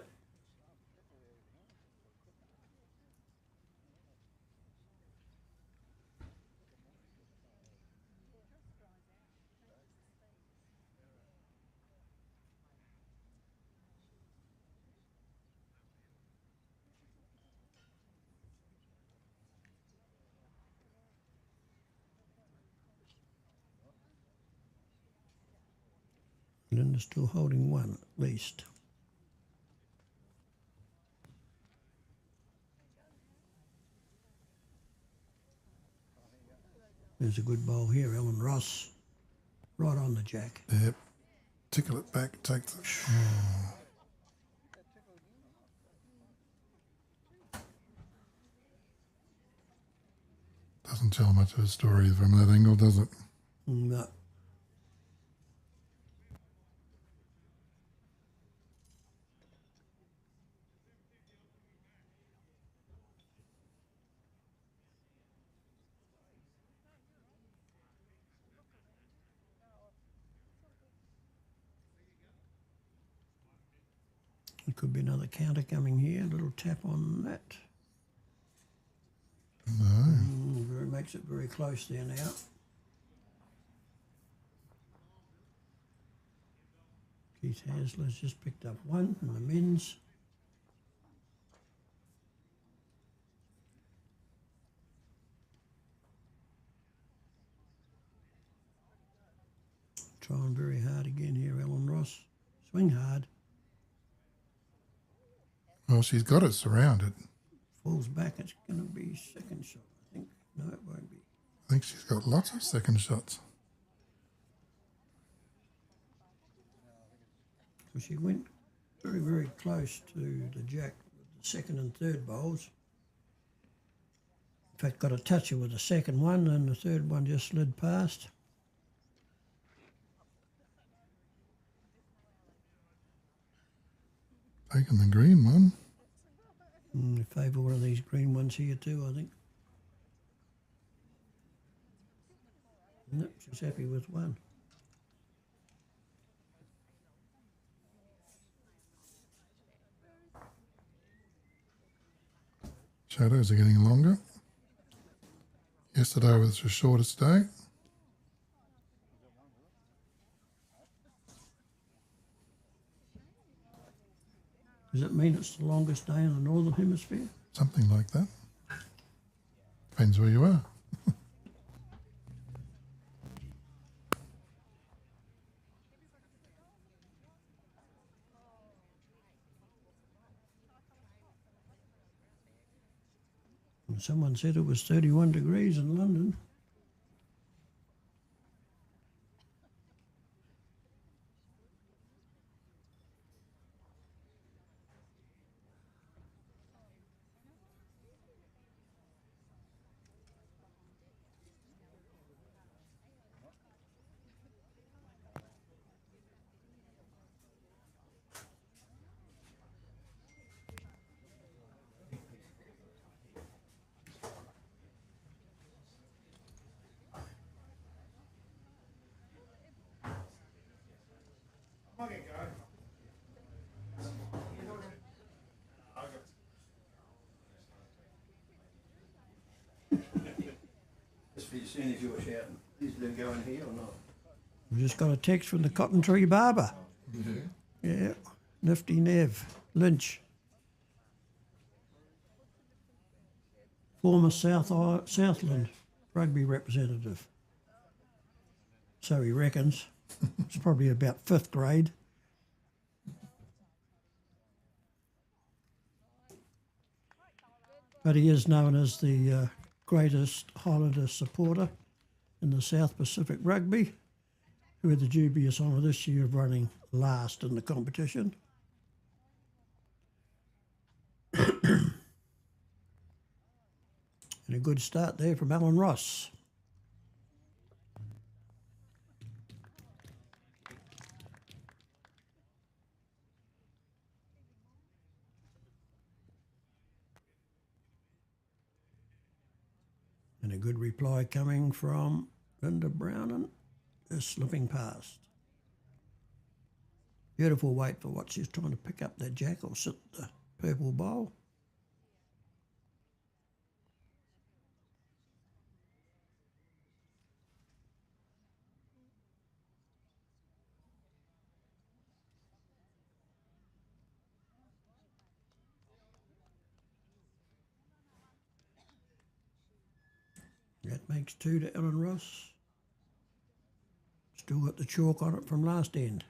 Speaker 2: Lynda's still holding one at least. There's a good bowl here, Alan Ross. Right on the jack.
Speaker 1: Yep. Tickle it back, take the... Oh. Doesn't tell much of a story from that angle, does it?
Speaker 2: No. There could be another counter coming here. A little tap on that.
Speaker 1: No.
Speaker 2: Makes it very close there now. Keith Hasler's just picked up one in the men's. Trying very hard again here, Alan Ross. Swing hard.
Speaker 1: Well, she's got it surrounded.
Speaker 2: Falls back, it's going to be second shot, I think. No, it won't be.
Speaker 1: I think she's got lots of second shots.
Speaker 2: So she went very, very close to the jack with the second and third bowls. In fact, got a toucher with the second one, and the third one just slid past.
Speaker 1: Taking the green one.
Speaker 2: I favour one of these green ones here too, I think. Nope, she's happy with one.
Speaker 1: Shadows are getting longer. Yesterday was the shortest day.
Speaker 2: Does that mean it's the longest day in the Northern Hemisphere?
Speaker 1: Something like that. Depends where you are.
Speaker 2: And someone said it was 31 degrees in London.
Speaker 6: Just for you soon if you were shouting, is Lou going here or not?
Speaker 2: We just got a text from the Cotton Tree Barber. Yeah, Nifty Nev, Lynch. Former Southland rugby representative. So he reckons. It's probably about 5th grade. But he is known as the greatest Highlander supporter in the South Pacific Rugby, who had the dubious honour this year of running last in the competition. And a good start there from Alan Ross. And a good reply coming from Lynda Brownen is slipping past. Beautiful weight for what she's trying to pick up that jack or sit the purple bowl. That makes 2 to Ellen Ross. Still got the chalk on it from last end.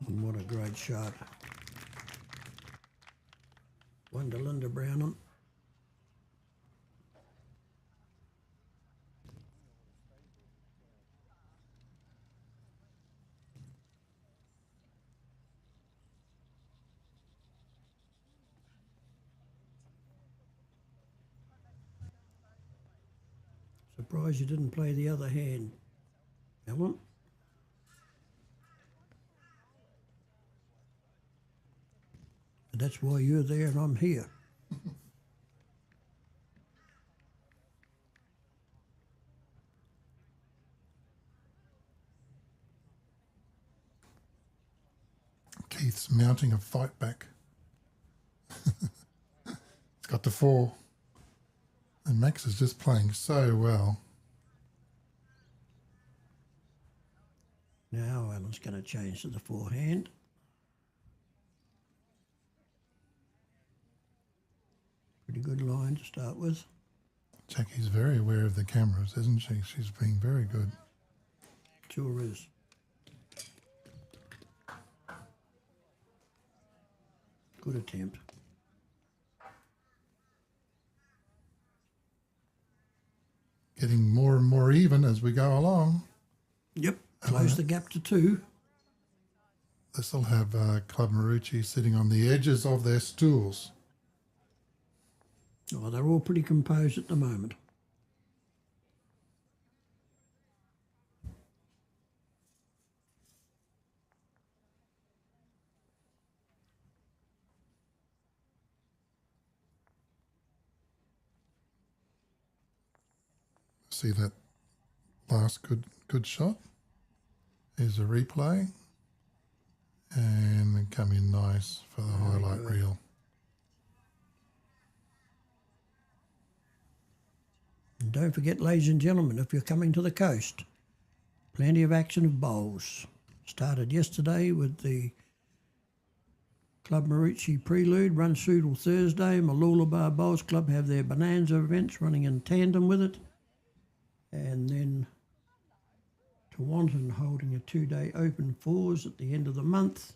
Speaker 2: And what a great shot. One to Lynda Brownen. Surprised you didn't play the other hand, Ellen. But that's why you're there and I'm here.
Speaker 1: Keith's mounting a fight back. It's got the 4. And Max is just playing so well.
Speaker 2: Now Ellen's going to change to the forehand. Pretty good line to start with.
Speaker 1: Jackie's very aware of the cameras, isn't she? She's being very good.
Speaker 2: Sure is. Good attempt.
Speaker 1: Getting more and more even as we go along.
Speaker 2: Yep, close the gap to 2.
Speaker 1: They still have Club Maroochy sitting on the edges of their stools.
Speaker 2: Oh, they're all pretty composed at the moment.
Speaker 1: See that last good shot? Here's a replay. And come in nice for the highlight reel.
Speaker 2: And don't forget, ladies and gentlemen, if you're coming to the coast, plenty of action of bowls. Started yesterday with the Club Maroochy Prelude, runs through till Thursday. Mooloolaba Bowls Club have their Bonanza events running in tandem with it. And then Kawana holding a 2-day open 4s at the end of the month.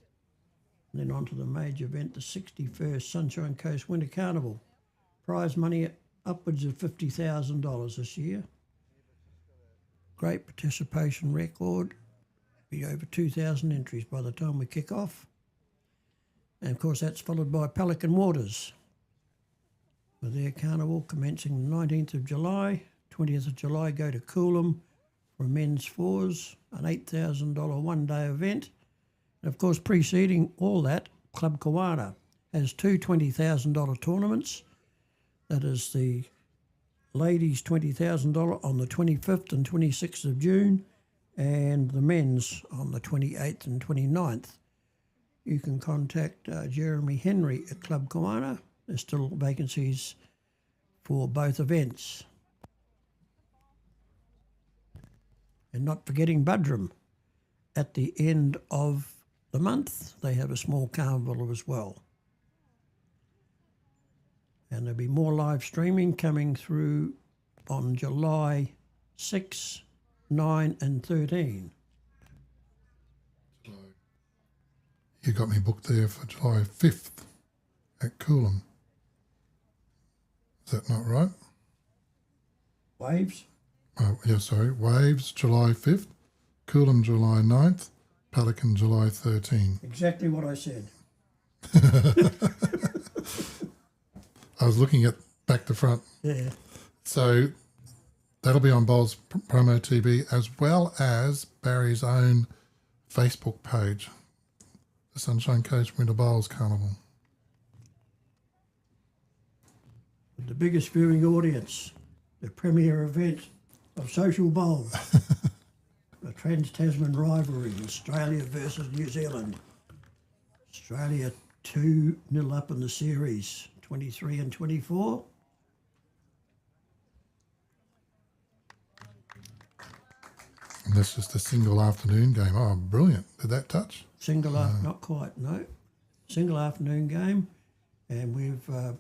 Speaker 2: And then on to the major event, the 61st Sunshine Coast Winter Carnival. Prize money upwards of $50,000 this year. Great participation record. Be over 2,000 entries by the time we kick off. And of course that's followed by Pelican Waters with their carnival commencing the 19th of July. 20th of July go to Coolum for men's 4s, an $8,000 one-day event. And of course preceding all that, Club Kawana has 2 $20,000 tournaments. That is the ladies' $20,000 on the 25th and 26th of June and the men's on the 28th and 29th. You can contact Jeremy Henry at Club Kawana. There's still vacancies for both events. And not forgetting Budrum. At the end of the month, they have a small carnival as well. And there'll be more live streaming coming through on July 6, 9 and 13.
Speaker 1: You got me booked there for July 5th at Coolum. Is that not right?
Speaker 2: Waves?
Speaker 1: Oh, yeah, sorry. Waves, July 5th. Coolum, July 9th. Pelican, July 13th.
Speaker 2: Exactly what I said.
Speaker 1: I was looking at back to front.
Speaker 2: Yeah.
Speaker 1: So that'll be on Bowls Promo TV as well as Barry's own Facebook page, the Sunshine Coast Winter Bowls Carnival.
Speaker 2: With the biggest viewing audience, the premier event of social bowls, the Trans-Tasman rivalry, Australia versus New Zealand. Australia 2-0 up in the series, 23 and 24.
Speaker 1: And that's just a single afternoon game. Oh, brilliant. Did that touch?
Speaker 2: Single afternoon, not quite, no. Single afternoon game. And we've, the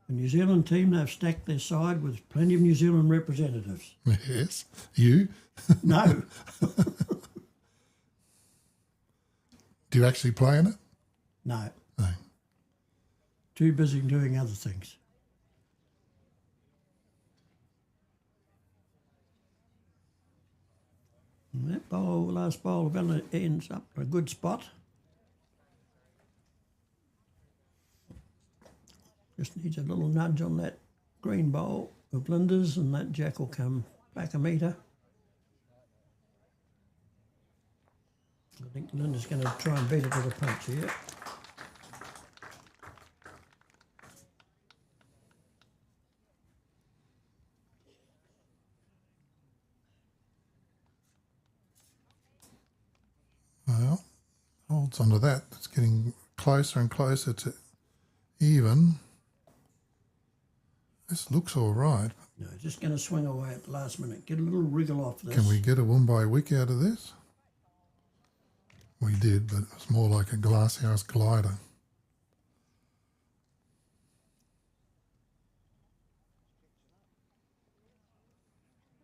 Speaker 2: New Zealand team, they've stacked their side with plenty of New Zealand representatives.
Speaker 1: Yes. You?
Speaker 2: No.
Speaker 1: Do you actually play in it?
Speaker 2: No.
Speaker 1: No.
Speaker 2: Too busy doing other things. And that bowl, last bowl of it ends up in a good spot. Just needs a little nudge on that green bowl of Lynda's and that jack will come back a metre. I think Lynda's going to try and beat it with a punch here.
Speaker 1: Well, holds onto that. It's getting closer and closer to even. This looks all right.
Speaker 2: No, just going to swing away at the last minute. Get a little wriggle off this.
Speaker 1: Can we get a Woombye wick out of this? We did, but it was more like a glasshouse glider.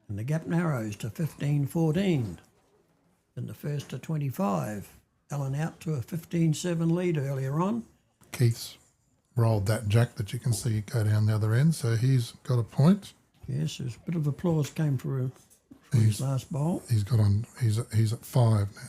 Speaker 2: And the gap narrows to 15-14. Then the first to 25. Allen out to a 15-7 lead earlier on.
Speaker 1: Keith's rolled that jack that you can see go down the other end, so he's got a point.
Speaker 2: Yes, there's a bit of applause came for his last bowl.
Speaker 1: He's got on. He's at 5 now.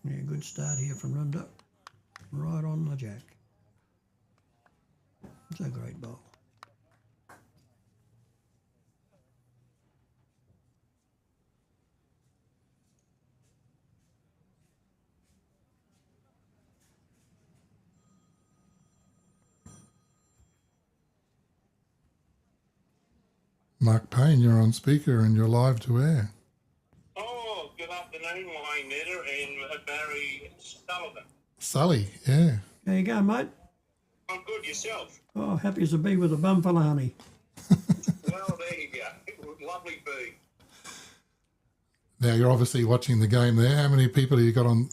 Speaker 2: Yeah, good start here from Lynda. Right on the jack. It's a great bowl.
Speaker 1: Mark Payne, you're on speaker and you're live to air.
Speaker 5: Oh, good afternoon, Wayne Netter and Barry Sullivan.
Speaker 1: Sully, yeah.
Speaker 2: There you go, mate.
Speaker 5: I'm good, yourself?
Speaker 2: Oh, happy as a bee with a bumfalani.
Speaker 5: Well, there you go. Lovely bee.
Speaker 1: Now you're obviously watching the game there. How many people have you got on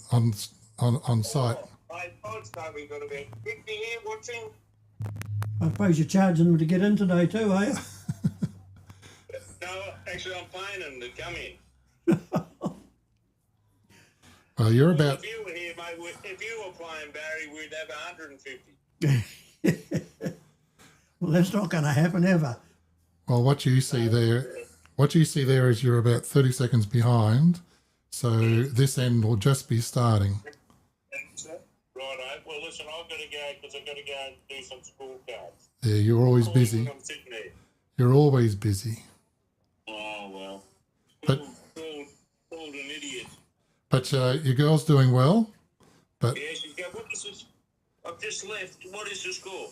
Speaker 1: site?
Speaker 5: I'd say we've got about 50 here watching.
Speaker 2: I suppose you're charging them to get in today too, are you?
Speaker 5: No, actually, I'm paying them to come in.
Speaker 1: Well, you're about.
Speaker 5: If you were here, mate, if you were playing Barry, we'd have 150.
Speaker 2: Well, that's not going to happen ever.
Speaker 1: Well, what you see there is you're about 30 seconds behind. So this end will just be starting.
Speaker 5: Righto. Well, listen, I've got to go because I've got to go and do some school cards.
Speaker 1: Yeah, you're always
Speaker 5: Calling
Speaker 1: busy.
Speaker 5: when I'm sitting there.
Speaker 1: You're always busy.
Speaker 5: Oh, well.
Speaker 1: But
Speaker 5: Called an idiot.
Speaker 1: but your girl's doing well. But
Speaker 5: Yeah, she's going, what is this? I've just left. What is the score?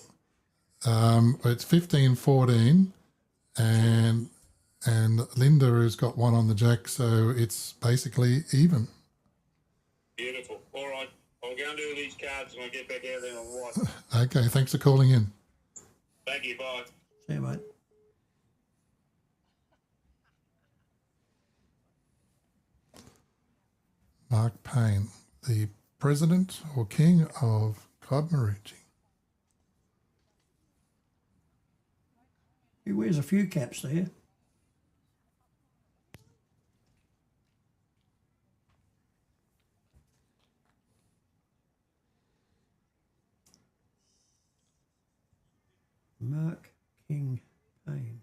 Speaker 1: it's 15-14, and Lynda has got one on the jack, so it's basically even.
Speaker 5: Beautiful. All right. I'll go and do these cards and I'll get back out there and I'll write.
Speaker 1: Okay, thanks for calling in.
Speaker 5: Thank you. Bye.
Speaker 2: See you, mate.
Speaker 1: Mark Payne, the president or king of Club Maroochy.
Speaker 2: He wears a few caps there. Mark King Payne.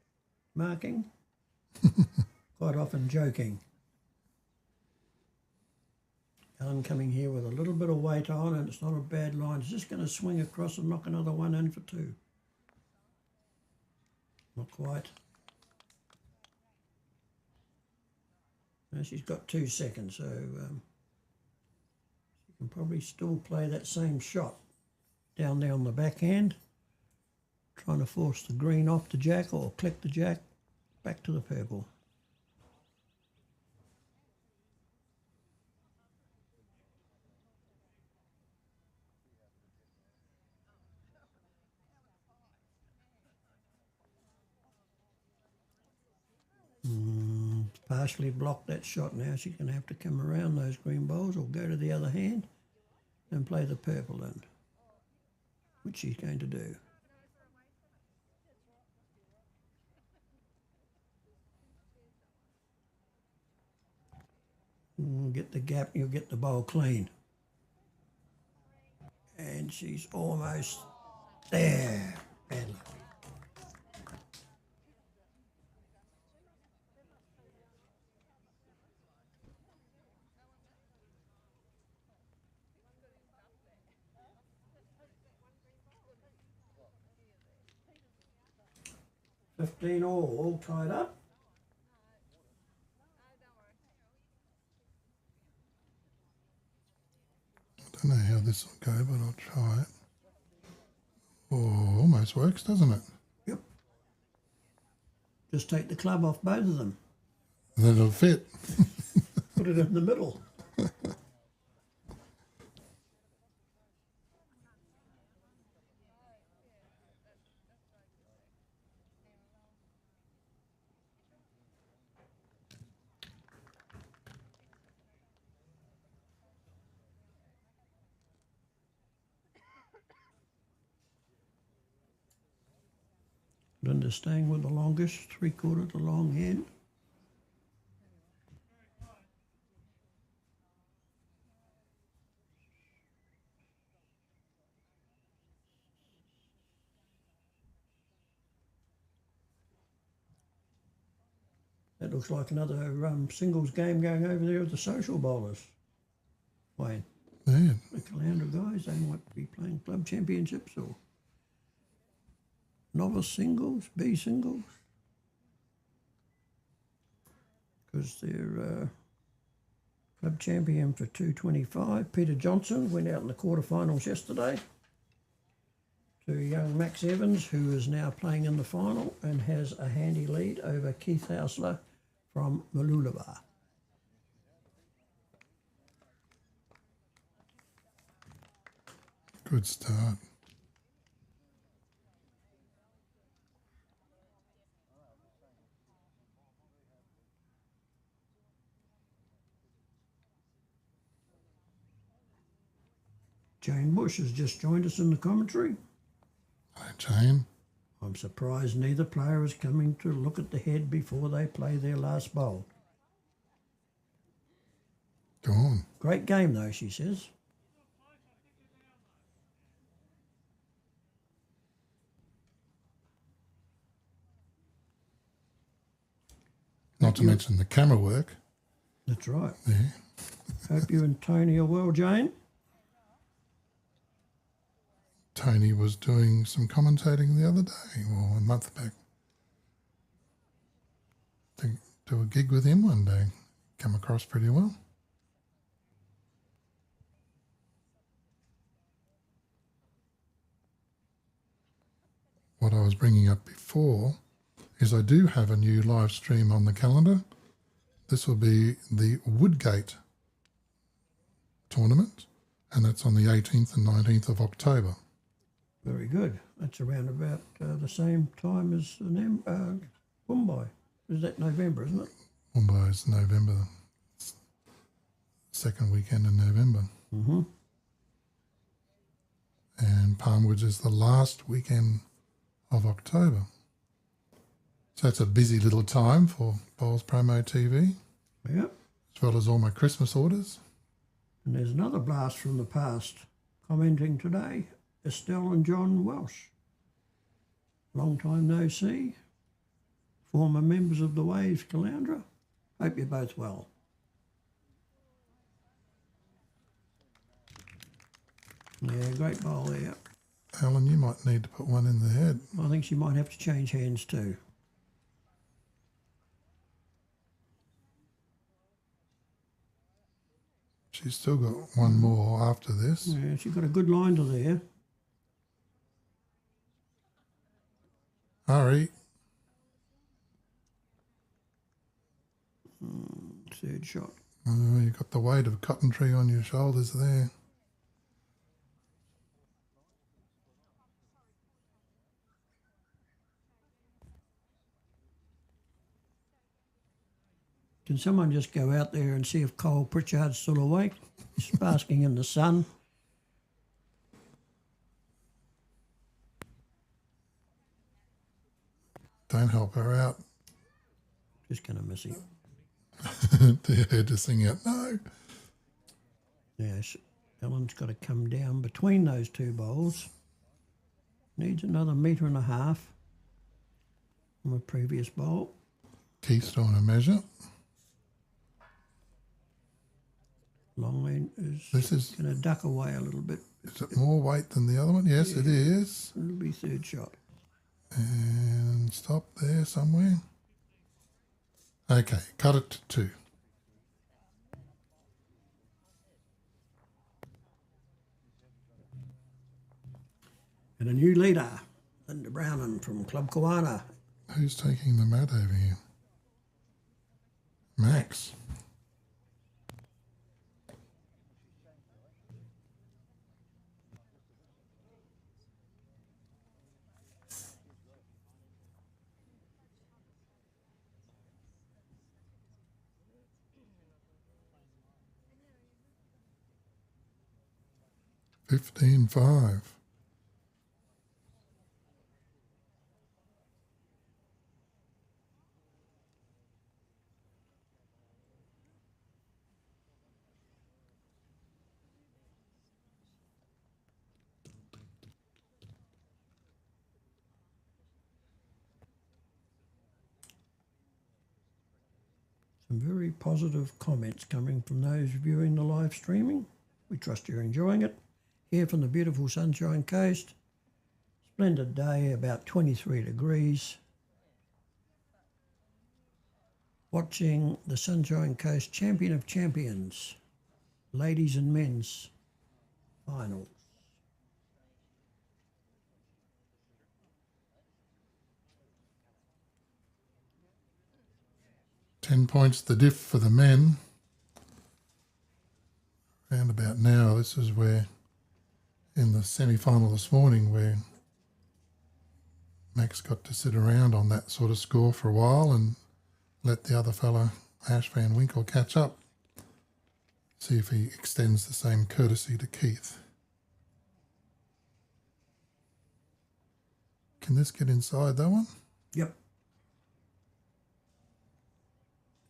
Speaker 2: Marking? Quite often joking. Alan coming here with a little bit of weight on, and it's not a bad line. It's just going to swing across and knock another one in for two. Not quite. No, she's got 2 seconds, so she can probably still play that same shot down there on the backhand, trying to force the green off the jack or click the jack back to the purple. Partially blocked that shot now. She's going to have to come around those green balls or go to the other hand and play the purple in, which she's going to do. Get the gap, you'll get the bowl clean. And she's almost there. Bad luck. all tied up.
Speaker 1: Don't know how this will go, but I'll try it. Oh, almost works, doesn't it?
Speaker 2: Yep. Just take the club off both of them.
Speaker 1: And then it'll fit.
Speaker 2: Put it in the middle. Lynda staying with the longest, 3/4 the long hand. That looks like another singles game going over there with the social bowlers. Wayne,
Speaker 1: Yeah.
Speaker 2: the Caloundra guys, they might be playing club championships or novice singles, B singles. Because they're club champion for 225. Peter Johnson went out in the quarterfinals yesterday to young Max Evans, who is now playing in the final and has a handy lead over Keith Hausler from Malulava.
Speaker 1: Good start.
Speaker 2: Jane Bush has just joined us in the commentary.
Speaker 1: Hi, Jane.
Speaker 2: I'm surprised neither player is coming to look at the head before they play their last bowl.
Speaker 1: Go on.
Speaker 2: Great game though, she says.
Speaker 1: Not to mention the camera work.
Speaker 2: That's right.
Speaker 1: Yeah.
Speaker 2: Hope you and Tony are well, Jane.
Speaker 1: Tony was doing some commentating the other day, or a month back. To do a gig with him one day. Come across pretty well. What I was bringing up before is I do have a new live stream on the calendar. This will be the Woodgate tournament, and that's on the 18th and 19th of October.
Speaker 2: Very good. That's around about the same time as the Mumbai. Is that November, isn't it?
Speaker 1: Mumbai is November, second weekend in November.
Speaker 2: Mm-hmm.
Speaker 1: And Palmwoods is the last weekend of October. So it's a busy little time for Bowls Promo TV,
Speaker 2: Yep.
Speaker 1: as well as all my Christmas orders.
Speaker 2: And there's another blast from the past commenting today. Estelle and John Welsh. Long time no see. Former members of the Waves Caloundra. Hope you're both well. Yeah, great bowl there.
Speaker 1: Alan, you might need to put one in the head.
Speaker 2: I think she might have to change hands too.
Speaker 1: She's still got one more after this.
Speaker 2: Yeah, she's got a good line to there.
Speaker 1: Hurry.
Speaker 2: Third shot.
Speaker 1: Oh, you've got the weight of cotton tree on your shoulders there.
Speaker 2: Can someone just go out there and see if Cole Pritchard's still awake? He's basking in the sun.
Speaker 1: Don't help her out.
Speaker 2: Just going to miss him.
Speaker 1: To her to sing out, no.
Speaker 2: Yes, Ellen's got to come down between those two bowls. Needs another metre and a half from a previous bowl.
Speaker 1: Keith's doing a measure.
Speaker 2: Longline
Speaker 1: This is,
Speaker 2: going to duck away a little bit.
Speaker 1: is it more weight than the other one? Yes, it is.
Speaker 2: It'll be third shot.
Speaker 1: And stop there somewhere. Okay, cut it to 2.
Speaker 2: And a new leader, Lynda Brownen from Club Kawana.
Speaker 1: Who's taking the mat over here? Max. $15.5.
Speaker 2: Some very positive comments coming from those viewing the live streaming. We trust you're enjoying it. Here from the beautiful Sunshine Coast. Splendid day, about 23 degrees. Watching the Sunshine Coast Champion of Champions, ladies and men's finals.
Speaker 1: $10 points the diff for the men. Round about now, this is where, in the semi-final this morning, where Max got to sit around on that sort of score for a while and let the other fella, Ash Van Winkle, catch up. See if he extends the same courtesy to Keith. Can this get inside that one?
Speaker 2: Yep.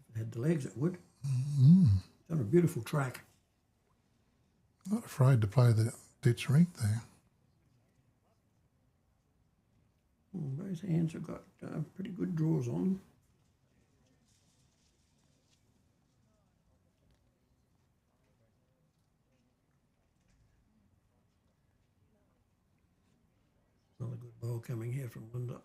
Speaker 2: If it had the legs, it would.
Speaker 1: Mm-hmm.
Speaker 2: It's on a beautiful track.
Speaker 1: Not afraid to play the ditch rink there.
Speaker 2: Both hands have got pretty good draws on them. Another good ball coming here from Lynda.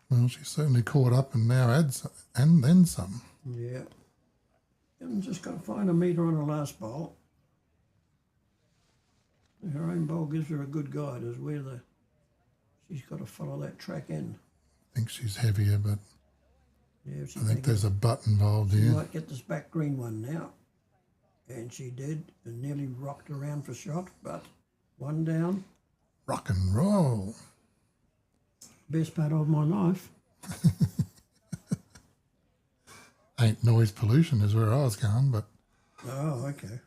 Speaker 1: Well, she's certainly caught up and now adds and then some.
Speaker 2: Yeah. And just got to find a metre on her last bowl. Her own bowl gives her a good guide as where she's got to follow that track in.
Speaker 1: I think she's heavier, but
Speaker 2: Yeah,
Speaker 1: I think there's a butt involved here.
Speaker 2: She might get this back green one now. And she did, and nearly rocked around for shot, but one down.
Speaker 1: Rock and roll.
Speaker 2: Best part of my life.
Speaker 1: Ain't noise pollution is where I was going, but
Speaker 2: Oh, okay.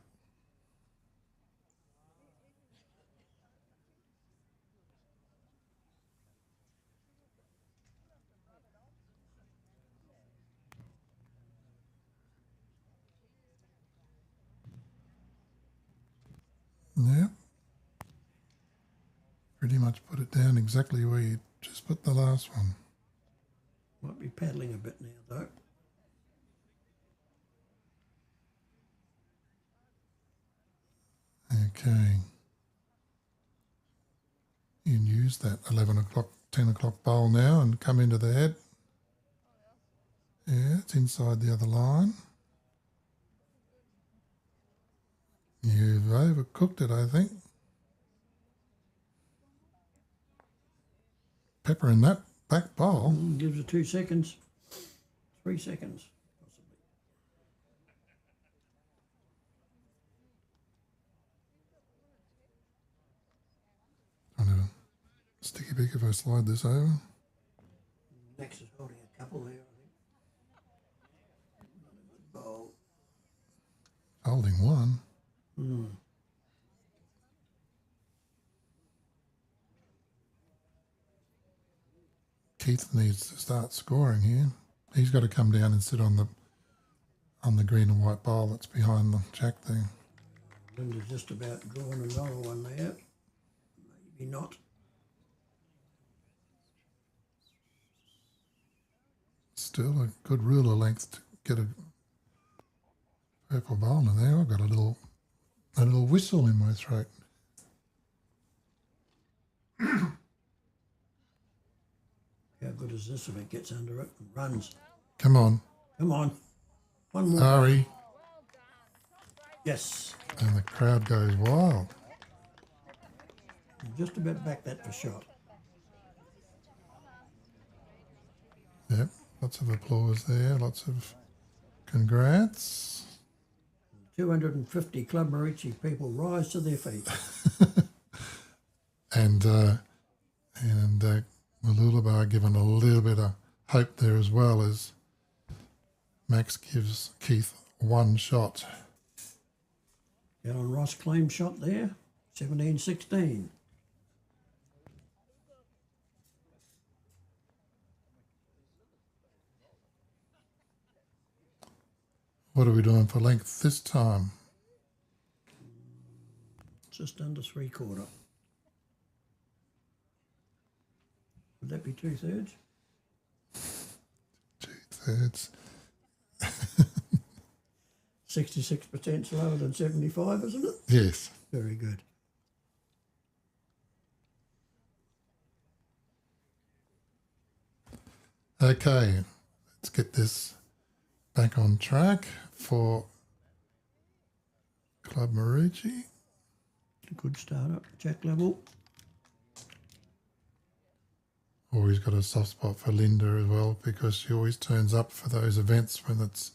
Speaker 1: yeah. Pretty much put it down exactly where you just put the last one.
Speaker 2: Might be paddling a bit now, though.
Speaker 1: Okay. You can use that 11 o'clock, 10 o'clock bowl now and come into the head. Yeah, it's inside the other line. You've overcooked it, I think. Pepper in that back bowl.
Speaker 2: Gives her 2 seconds. 3 seconds, possibly.
Speaker 1: Trying to sticky beak if I slide this over.
Speaker 2: Next is holding a couple there, I think. Another good bowl.
Speaker 1: Holding one. Keith needs to start scoring here. He's got to come down and sit on the green and white bowl that's behind the jack there.
Speaker 2: Lynda's just about drawing another one there. Maybe not.
Speaker 1: Still a good ruler length to get a purple bowl in there. I've got a little whistle in my throat.
Speaker 2: How good is this if it gets under it and runs?
Speaker 1: Come on,
Speaker 2: Come on. One more.
Speaker 1: Ari.
Speaker 2: Yes.
Speaker 1: And the crowd goes wild.
Speaker 2: Just about back that for shot.
Speaker 1: Yep, lots of applause there, lots of congrats.
Speaker 2: 250 Club Maroochy people rise to their feet.
Speaker 1: And Malulabar given a little bit of hope there as well as Max gives Keith one shot.
Speaker 2: Alan Ross claim shot there, 17-16.
Speaker 1: What are we doing for length this time?
Speaker 2: Just under 3/4. Would that be 2/3?
Speaker 1: 2/3.
Speaker 2: 66% lower than 75, isn't it?
Speaker 1: Yes.
Speaker 2: Very good.
Speaker 1: Okay, let's get this back on track for Club Maroochy.
Speaker 2: A good start up, jack level.
Speaker 1: Always got a soft spot for Lynda as well because she always turns up for those events when it's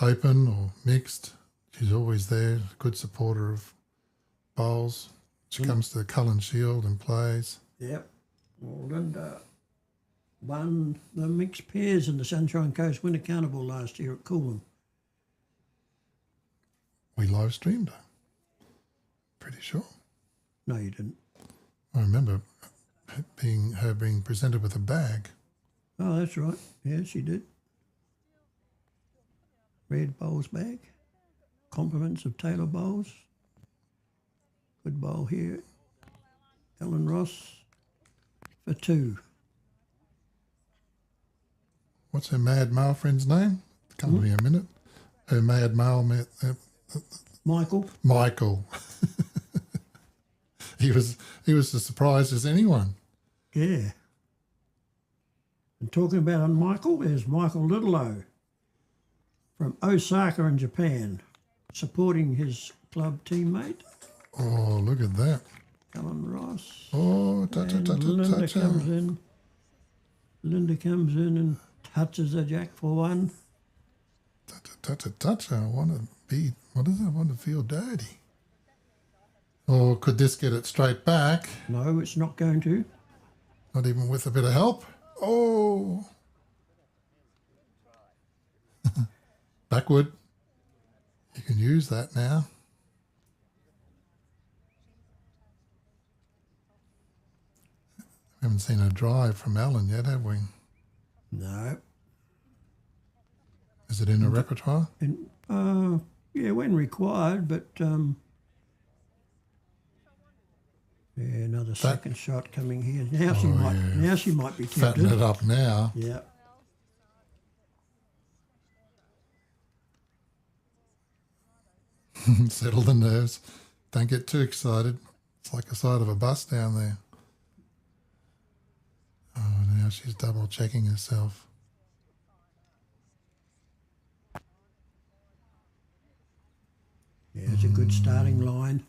Speaker 1: open or mixed. She's always there, a good supporter of bowls. She comes to the Cullen Shield and plays.
Speaker 2: Yep. Well, Lynda won the mixed pairs in the Sunshine Coast Winter Carnival last year at Coolum.
Speaker 1: We live streamed her. Pretty sure.
Speaker 2: No, you didn't.
Speaker 1: I remember her being presented with a bag.
Speaker 2: Oh, that's right. Yeah, she did. Red bowls bag. Compliments of Taylor Bowls. Good bowl here. Alan Ross for 2.
Speaker 1: What's her mad male friend's name? Come to me a minute. Her mad male,
Speaker 2: Michael.
Speaker 1: Michael. he was as surprised as anyone.
Speaker 2: Yeah. And talking about Michael, there's Michael Littleow from Osaka in Japan, supporting his club teammate,
Speaker 1: Oh, look at that.
Speaker 2: Alan Ross.
Speaker 1: Oh,
Speaker 2: And Lynda comes in. Lynda comes in and touches a jack for one.
Speaker 1: Touch. I want to be, what is it? I want to feel dirty. Or could this get it straight back?
Speaker 2: No, it's not going to.
Speaker 1: Not even with a bit of help. Oh. Backward. You can use that now. We haven't seen a drive from Alan yet, have we?
Speaker 2: No.
Speaker 1: Is it in a repertoire?
Speaker 2: And yeah, when required, but yeah, another second shot coming here. Now she might be
Speaker 1: Fatten
Speaker 2: tempted.
Speaker 1: it up now.
Speaker 2: Yeah.
Speaker 1: Settle the nerves. Don't get too excited. It's like the side of a bus down there. Oh, now she's double checking herself.
Speaker 2: Yeah, it's a good starting line.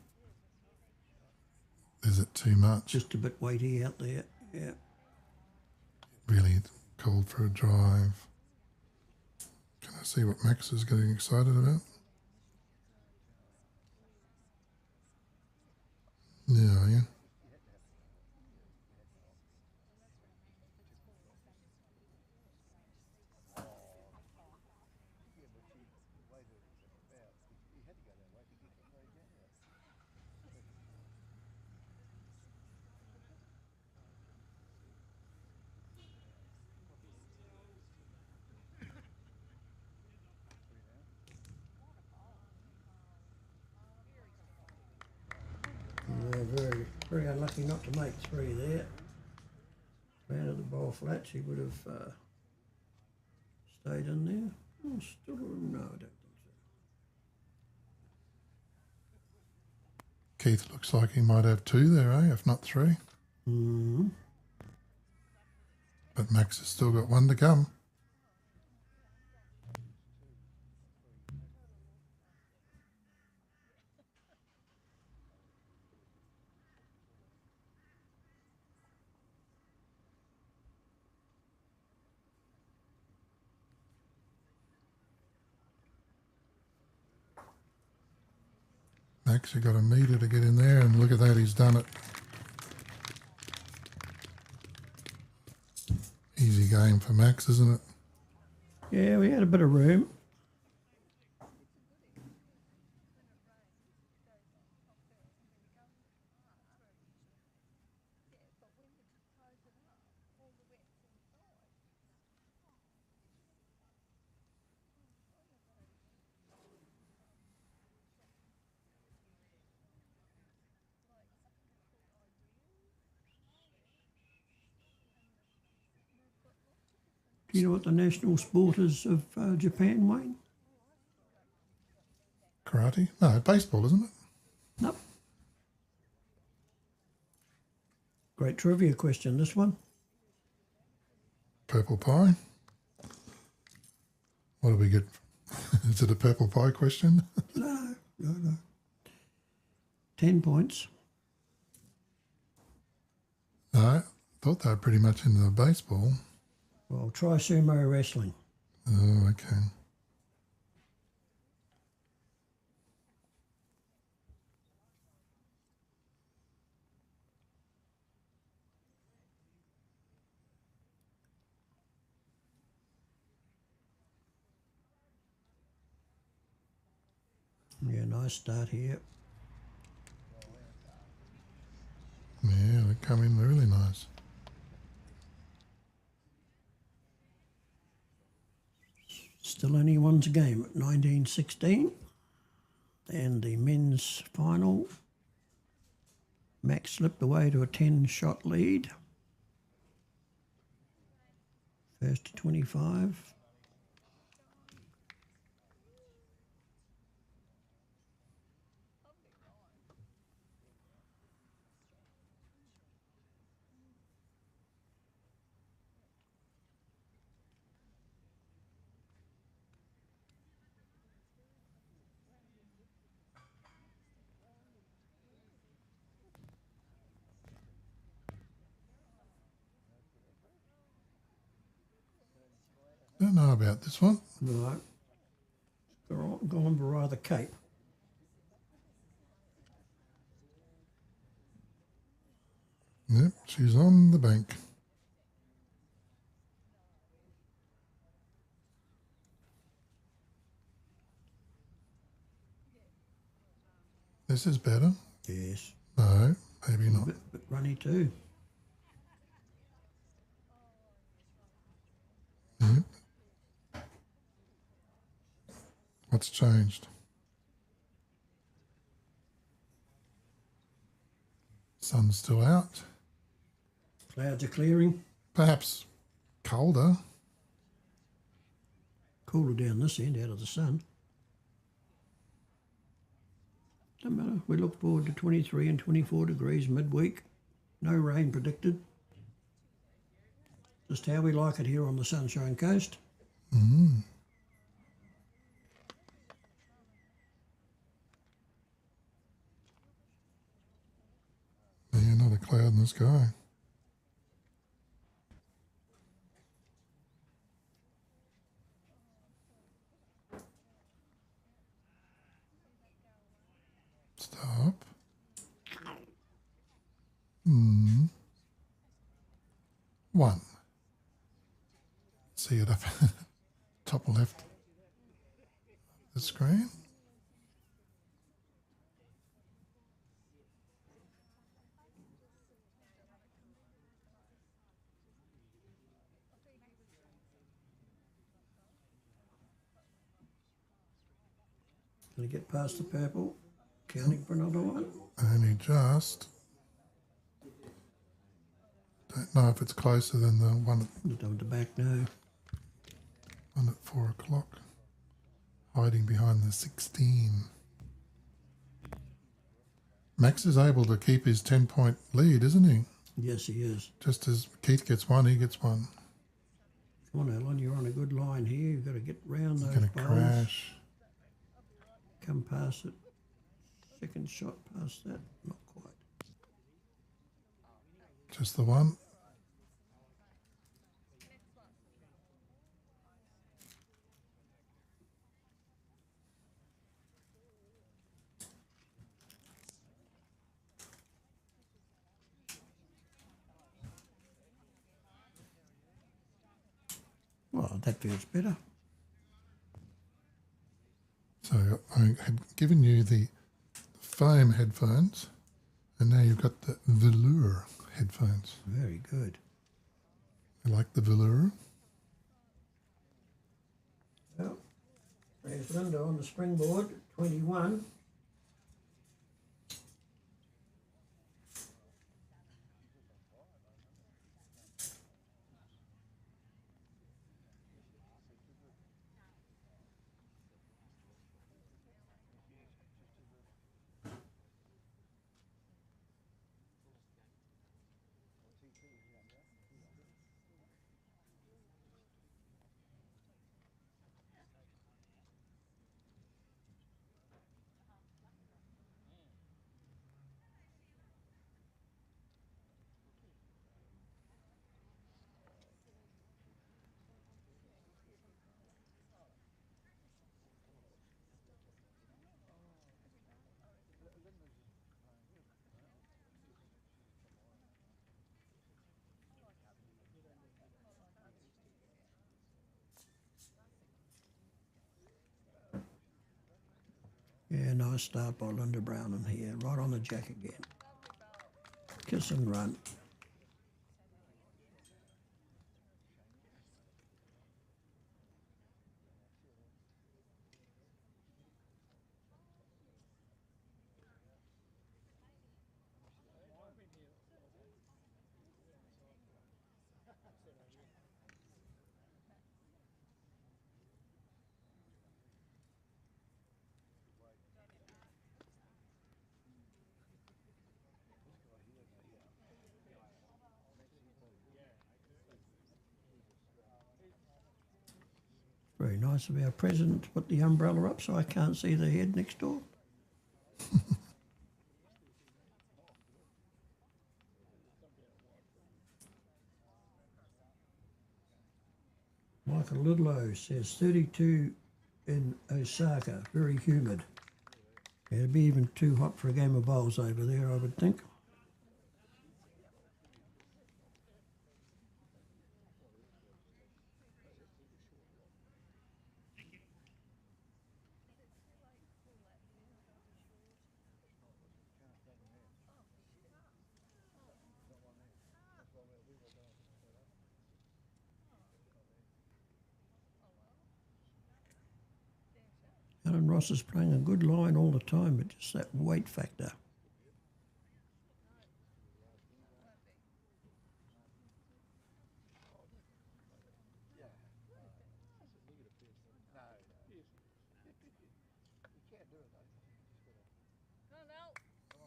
Speaker 1: Is it too much?
Speaker 2: Just a bit weighty out there. Yeah.
Speaker 1: Really called for a drive. Can I see what Max is getting excited about? Yeah.
Speaker 2: Yeah, very unlucky not to make three there. Landed the ball flat, she would have stayed in there. Oh, still, no, I don't think so.
Speaker 1: Keith looks like he might have two there, if not three.
Speaker 2: Mm-hmm.
Speaker 1: But Max has still got one to come. Max, you got a metre to get in there, and look at that, he's done it. Easy game for Max, isn't it?
Speaker 2: Yeah, we had a bit of room. Do you know what the national sport is of Japan, Wayne?
Speaker 1: Karate? No, baseball, isn't it?
Speaker 2: Nope. Great trivia question, this one.
Speaker 1: Purple pie. What do we get? Is it a purple pie question?
Speaker 2: No. 10 points.
Speaker 1: No, I thought they were pretty much into the baseball.
Speaker 2: Well, try sumo wrestling.
Speaker 1: Oh, okay.
Speaker 2: Yeah, nice start here.
Speaker 1: Yeah, they come in really nice.
Speaker 2: Still anyone's game at 19-16. And the men's final, Max slipped away to a 10-shot lead. First to 25.
Speaker 1: Don't know about this one.
Speaker 2: No. Gone via the Cape.
Speaker 1: Yep, she's on the bank. This is better.
Speaker 2: Yes.
Speaker 1: No, maybe not.
Speaker 2: Bit runny too.
Speaker 1: Yep. What's changed? Sun's still out.
Speaker 2: Clouds are clearing.
Speaker 1: Perhaps colder.
Speaker 2: Cooler down this end out of the sun. Don't matter. We look forward to 23 and 24 degrees midweek. No rain predicted. Just how we like it here on the Sunshine Coast.
Speaker 1: Mm. Yeah, another cloud in the sky. Stop. One. See it up top left the screen.
Speaker 2: Gonna get past the purple. Counting for another one.
Speaker 1: Only just. Don't know if it's closer than the one
Speaker 2: Down the back now.
Speaker 1: at 4 o'clock. Hiding behind the 16. Max is able to keep his 10-point lead, isn't he?
Speaker 2: Yes, he is.
Speaker 1: Just as Keith gets one, he gets one.
Speaker 2: Come on, Alan, you're on a good line here. You've got to get round those
Speaker 1: Going to
Speaker 2: bowls.
Speaker 1: crash.
Speaker 2: Come past it. Second shot past that. Not quite.
Speaker 1: Just the one.
Speaker 2: Well, that feels better.
Speaker 1: So I had given you the foam headphones, and now you've got the velour headphones.
Speaker 2: Very good.
Speaker 1: You like the velour?
Speaker 2: Well, there's Lynda on the springboard, 21. Yeah, nice start by Lynda Brownen here, right on the jack again. Kiss and run. Very nice of our president to put the umbrella up so I can't see the head next door. My Osaka, Little O says 32 in Osaka, very humid. It'd be even too hot for a game of bowls over there, I would think. Alan Ross is playing a good line all the time, but just that weight factor.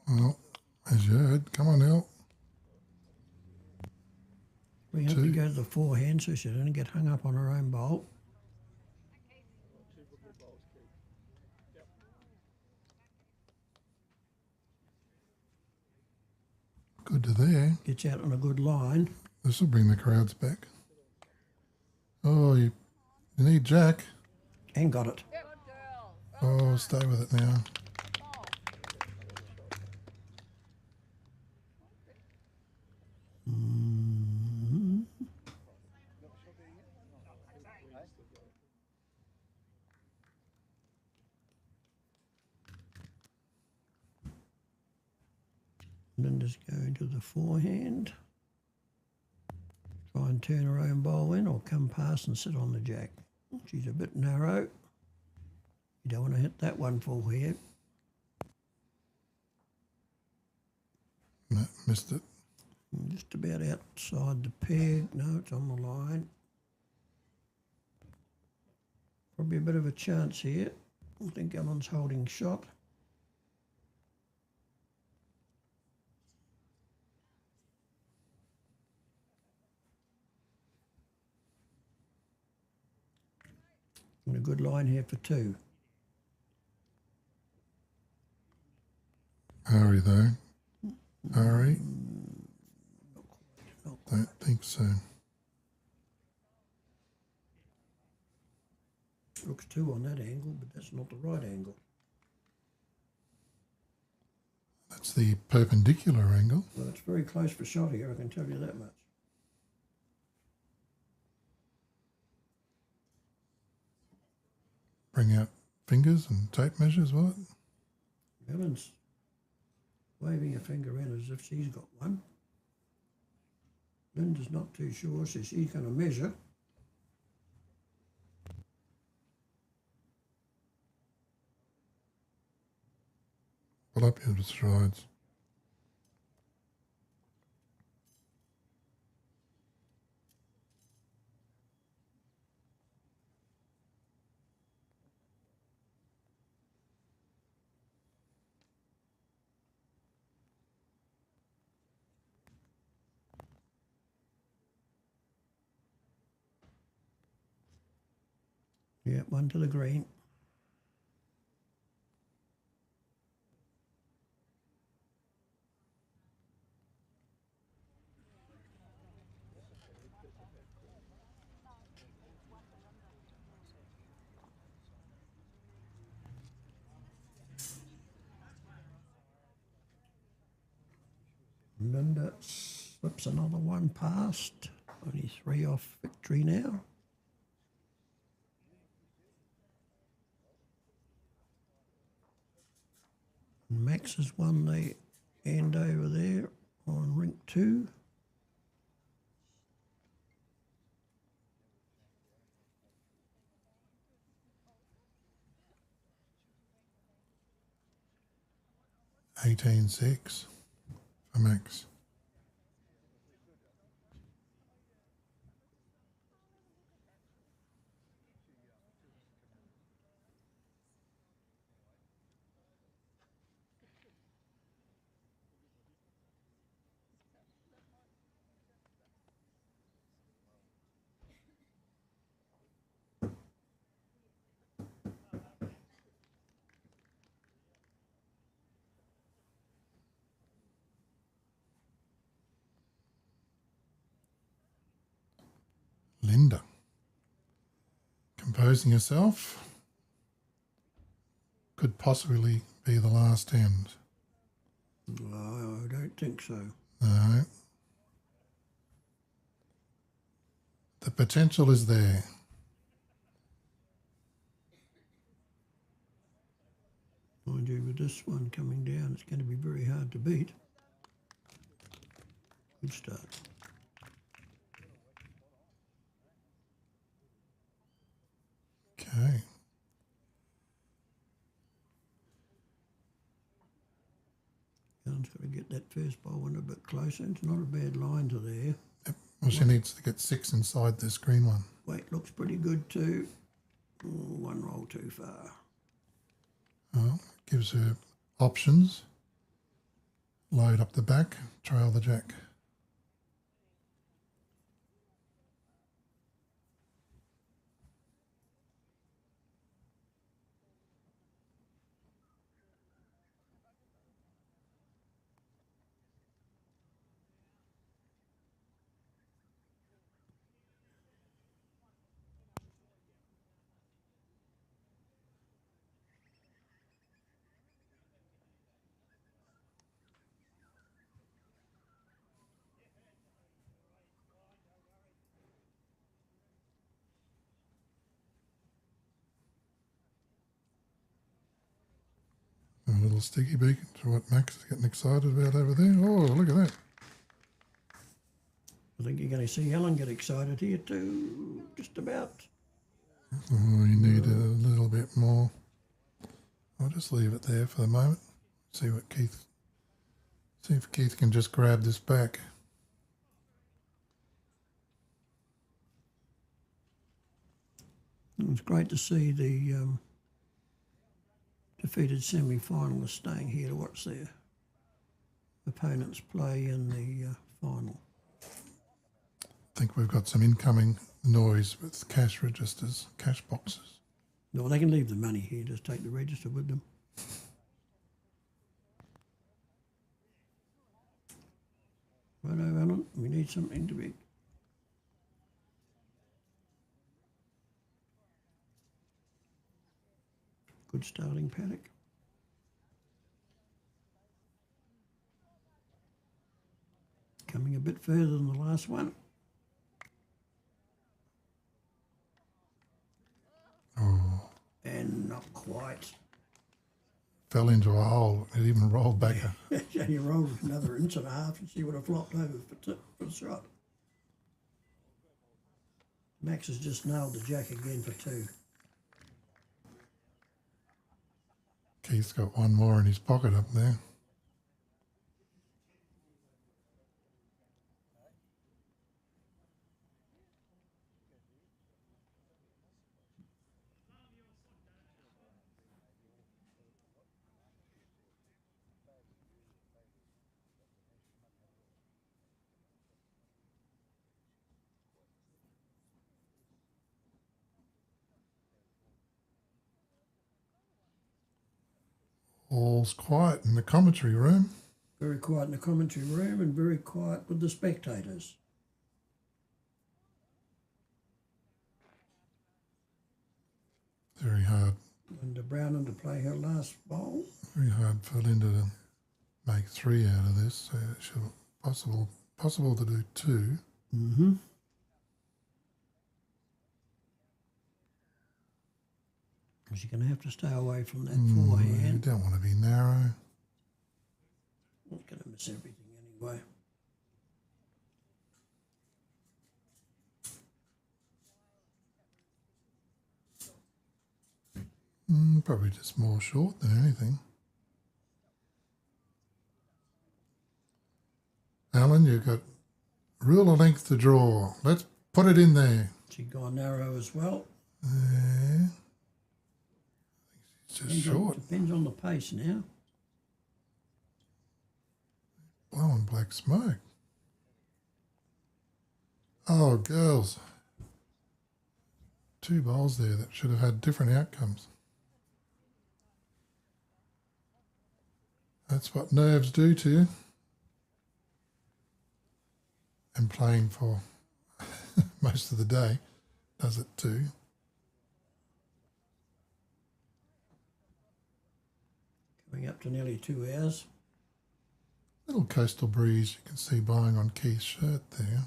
Speaker 1: Well, as you heard, come on now.
Speaker 2: We have to go to the forehand so she doesn't get hung up on her own bowl.
Speaker 1: Good to there.
Speaker 2: Gets out on a good line.
Speaker 1: This will bring the crowds back. Oh, you need Jack.
Speaker 2: And got it.
Speaker 1: Oh, stay with it now.
Speaker 2: Lynda's going to the forehand. Try and turn her own bowl in or come past and sit on the jack. She's a bit narrow. You don't want to hit that one full here.
Speaker 1: No, missed it.
Speaker 2: Just about outside the peg. No, it's on the line. Probably a bit of a chance here. I think Alan's holding shot. And a good line here for two.
Speaker 1: Hurry though. Hurry. Don't think so.
Speaker 2: Looks two on that angle, but that's not the right angle.
Speaker 1: That's the perpendicular angle.
Speaker 2: Well, it's very close for shot here, I can tell you that much.
Speaker 1: Bring out fingers and tape measures, will it?
Speaker 2: Ellen's waving a finger in as if she's got one. Lynda's not too sure, so she's going to measure.
Speaker 1: Pull up your strides.
Speaker 2: Yeah, one to the green. Lynda slips another one past. Only three off victory now. Max has won the end over there on rink 2.
Speaker 1: $18.6 for Max. composing herself. Could possibly be the last end.
Speaker 2: No, I don't think so.
Speaker 1: No. The potential is there.
Speaker 2: Mind you, with this one coming down, it's going to be very hard to beat. Good start.
Speaker 1: Okay.
Speaker 2: Alan's got to get that first bowl one a bit closer. It's not a bad line to there.
Speaker 1: Well, she needs to get 6 inside this green one.
Speaker 2: Weight looks pretty good too. Oh, one roll too far.
Speaker 1: Well, gives her options. Load up the back, trail the jack. A little sticky beak to what Max is getting excited about over there. Oh, look at that.
Speaker 2: I think you're going to see Alan get excited here too. Just about.
Speaker 1: Oh, you need a little bit more. I'll just leave it there for the moment. See if Keith can just grab this back.
Speaker 2: It's great to see the defeated semi-finalists staying here to watch their opponents play in the final.
Speaker 1: I think we've got some incoming noise with cash registers, cash boxes.
Speaker 2: No, they can leave the money here, just take the register with them. Righto, Alan, we need something to be. Good starting paddock. Coming a bit further than the last one.
Speaker 1: Oh,
Speaker 2: And not quite.
Speaker 1: fell into a hole. It even rolled back.
Speaker 2: And you rolled another inch and a half and she would have flopped over for the shot. Max has just nailed the jack again for 2.
Speaker 1: Keith's got one more in his pocket up there. All's quiet in the commentary room.
Speaker 2: Very quiet in the commentary room and very quiet with the spectators.
Speaker 1: Very hard.
Speaker 2: And Brownen to play her last bowl.
Speaker 1: Very hard for Lynda to make 3 out of this. So it should possible to do 2.
Speaker 2: Mm-hmm. Because you're going to have to stay away from that
Speaker 1: You
Speaker 2: forehand.
Speaker 1: don't want to be narrow.
Speaker 2: Not going to miss everything anyway.
Speaker 1: Probably just more short than anything. Alan, you've got ruler length to draw. Let's put it in there.
Speaker 2: She's gone narrow as well.
Speaker 1: There. It's just short.
Speaker 2: Depends on the pace now.
Speaker 1: Blowing black smoke. Oh, girls. 2 bowls there that should have had different outcomes. That's what nerves do to you. And playing for most of the day does it too.
Speaker 2: Coming up to nearly 2 hours.
Speaker 1: Little coastal breeze you can see blowing on Keith's shirt there.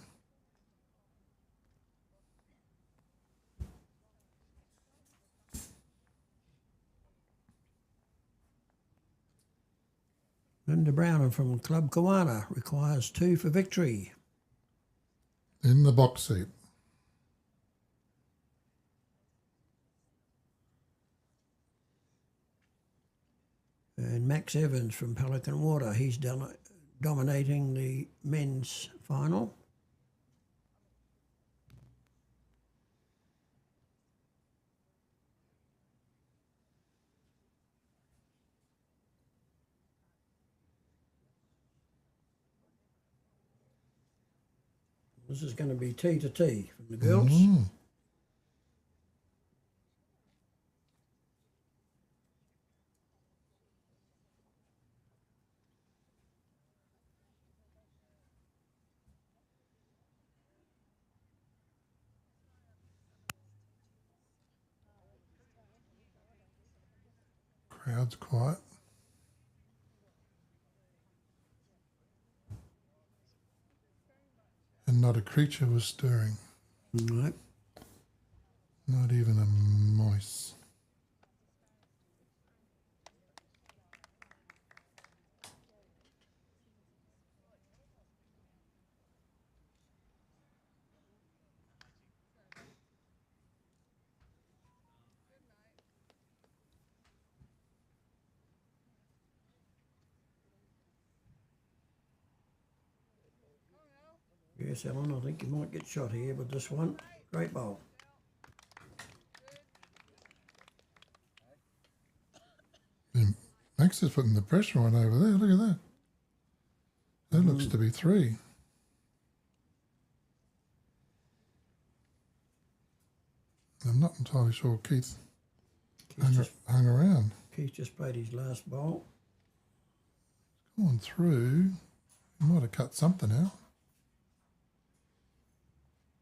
Speaker 2: Lynda Brownen from Club Kawana requires 2 for victory.
Speaker 1: In the box seat.
Speaker 2: And Max Evans from Pelican Water, he's dominating the men's final. This is going to be T to T from the girls.
Speaker 1: Mm. Crowd's quiet. And not a creature was stirring.
Speaker 2: Right.
Speaker 1: Not even a mouse.
Speaker 2: Yes, Alan, I think you might get shot here with this one. Great bowl.
Speaker 1: And Max is putting the pressure on over there. Look at that. That looks to be 3. I'm not entirely sure Keith hung around.
Speaker 2: Keith just played his last bowl.
Speaker 1: Going through. He might have cut something out.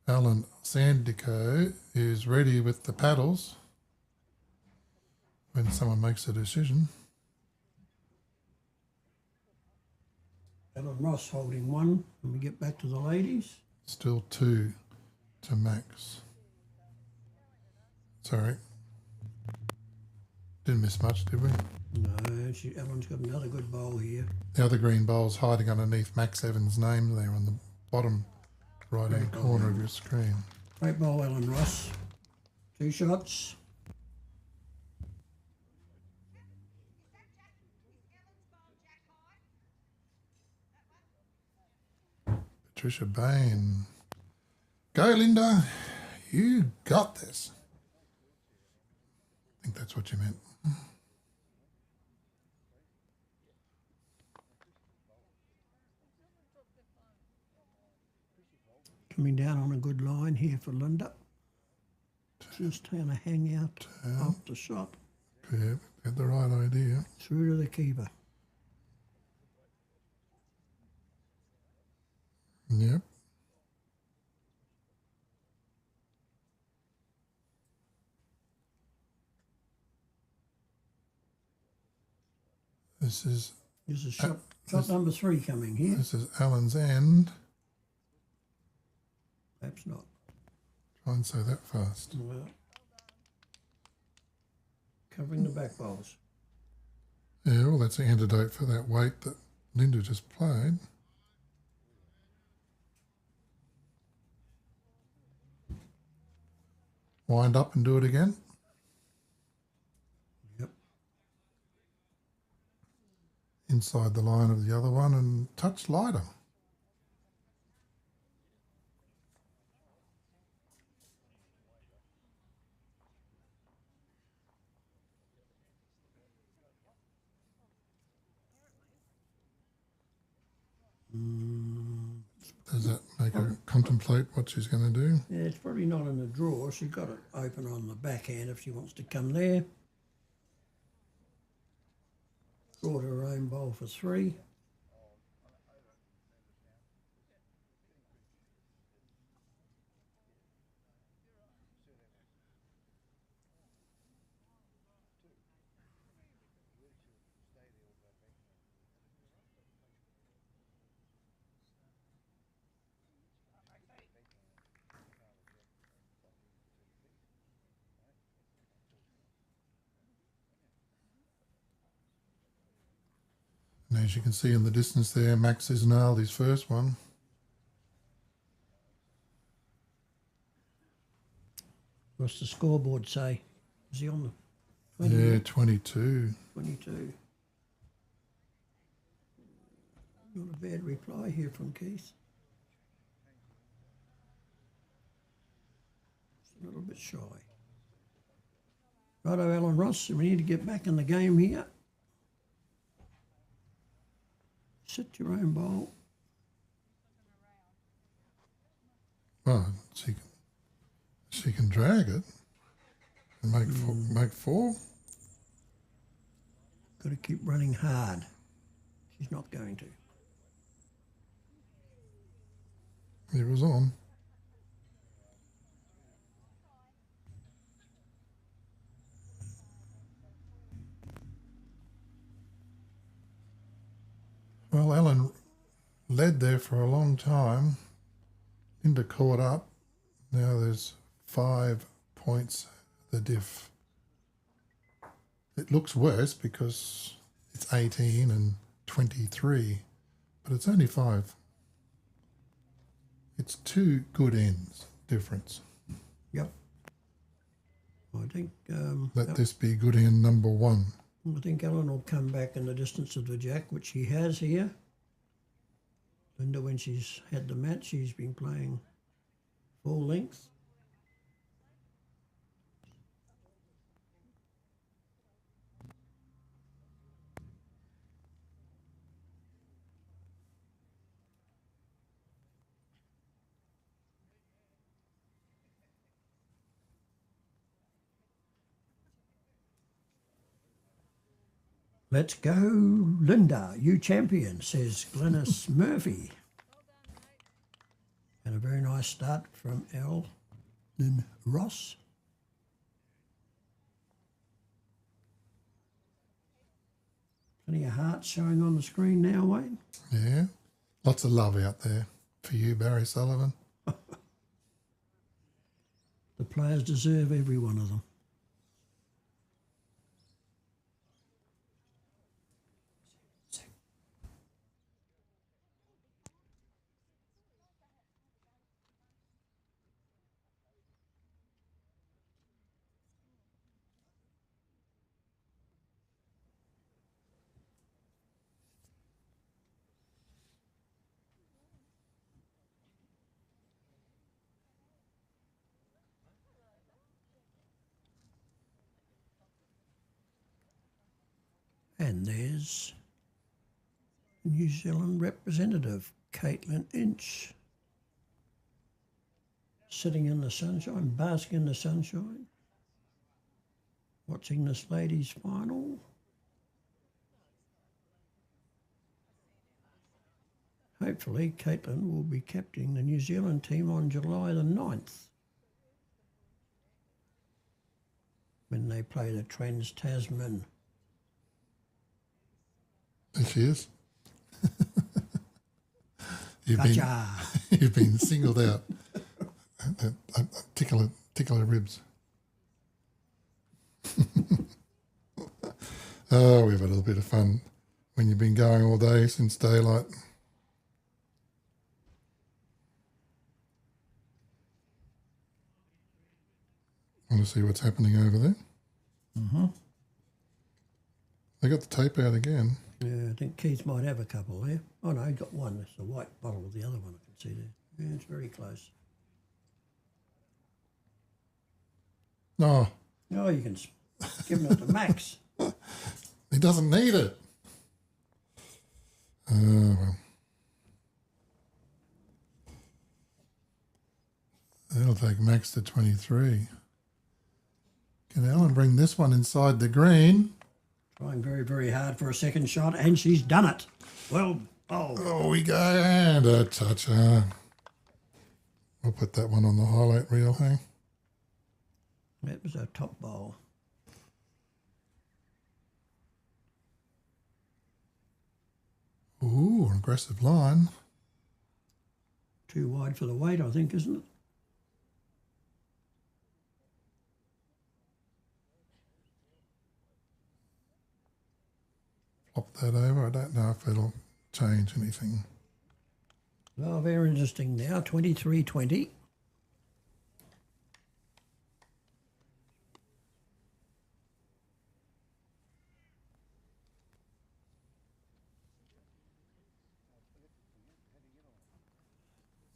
Speaker 1: Alan Sandico is ready with the paddles when someone makes a decision.
Speaker 2: Alan Ross holding 1 when we get back to the ladies.
Speaker 1: Still 2 to Max. Sorry. Didn't miss much, did we?
Speaker 2: No, Alan's got another good bowl here.
Speaker 1: The other green bowl's hiding underneath Max Evans' name there on the bottom right-hand corner of your screen.
Speaker 2: Great bowl, Alan Ross. 2 shots.
Speaker 1: Patricia Bain. Go, Lynda. You got this. I think that's what you meant.
Speaker 2: Coming down on a good line here for Lynda. Just trying to hang out off the shot.
Speaker 1: Yeah, had the right idea.
Speaker 2: Through to the keeper.
Speaker 1: Yep. This is
Speaker 2: shot number 3 coming here.
Speaker 1: This is Alan's end.
Speaker 2: Perhaps not.
Speaker 1: Try and say that fast.
Speaker 2: Well, covering the back bowls.
Speaker 1: Yeah, well, that's the antidote for that weight that Lynda just played. Wind up and do it again.
Speaker 2: Yep.
Speaker 1: Inside the line of the other one and touch lighter. Does that make her contemplate what she's going to do?
Speaker 2: Yeah, it's probably not in the drawer. She's got it open on the backhand if she wants to come there. Draw to her own bowl for 3.
Speaker 1: as you can see in the distance there, Max has nailed his first one.
Speaker 2: What's the scoreboard say? Is he on the 20?
Speaker 1: Yeah, 22.
Speaker 2: 22. Not a bad reply here from Keith. It's a little bit shy. Righto, Alan Ross, we need to get back in the game here. Sit your own bowl.
Speaker 1: Well, she can drag it and make four.
Speaker 2: Got to keep running hard. She's not going to.
Speaker 1: It was on. Well, Alan led there for a long time. Lynda caught up. Now there's 5 points the diff. It looks worse because it's 18 and 23, but it's only 5. It's 2 good ends difference.
Speaker 2: Yep. I think
Speaker 1: Let this be good end number 1.
Speaker 2: I think Alan will come back in the distance of the jack, which he has here. Lynda, when she's had the match, she's been playing full length. Let's go, Lynda, you champion, says Glennis Murphy. And a very nice start from Alan Ross. Plenty of hearts showing on the screen now, Wayne.
Speaker 1: Yeah. Lots of love out there for you, Barry Sullivan.
Speaker 2: The players deserve every one of them. And there's New Zealand representative, Caitlin Inch, sitting in the sunshine, basking in the sunshine, watching this ladies' final. Hopefully, Caitlin will be captaining the New Zealand team on July the 9th when they play the Trans-Tasman.
Speaker 1: There she is.
Speaker 2: Gotcha.
Speaker 1: You've been singled out. Tickle her ribs. Oh, we've had a little bit of fun when you've been going all day since daylight. Want to see what's happening over there?
Speaker 2: Mm-hmm.
Speaker 1: They got the tape out again.
Speaker 2: Yeah, I think Keith might have a couple there. Oh no, he got one. That's the white bottle of the other one I can see there. Yeah, it's very close.
Speaker 1: No,
Speaker 2: Oh, you can give him it to Max.
Speaker 1: he doesn't need it. Well. That'll take Max to 23. Can Ellen bring this one inside the green?
Speaker 2: Trying very, very hard for a second shot, and she's done it. Well,
Speaker 1: Oh, we go, and a toucher. We'll put that one on the highlight reel, hey?
Speaker 2: that was a top bowl.
Speaker 1: Ooh, an aggressive line.
Speaker 2: Too wide for the weight, I think, isn't it?
Speaker 1: Pop that over. I don't know if it'll change anything.
Speaker 2: Oh, very interesting now. 23.20.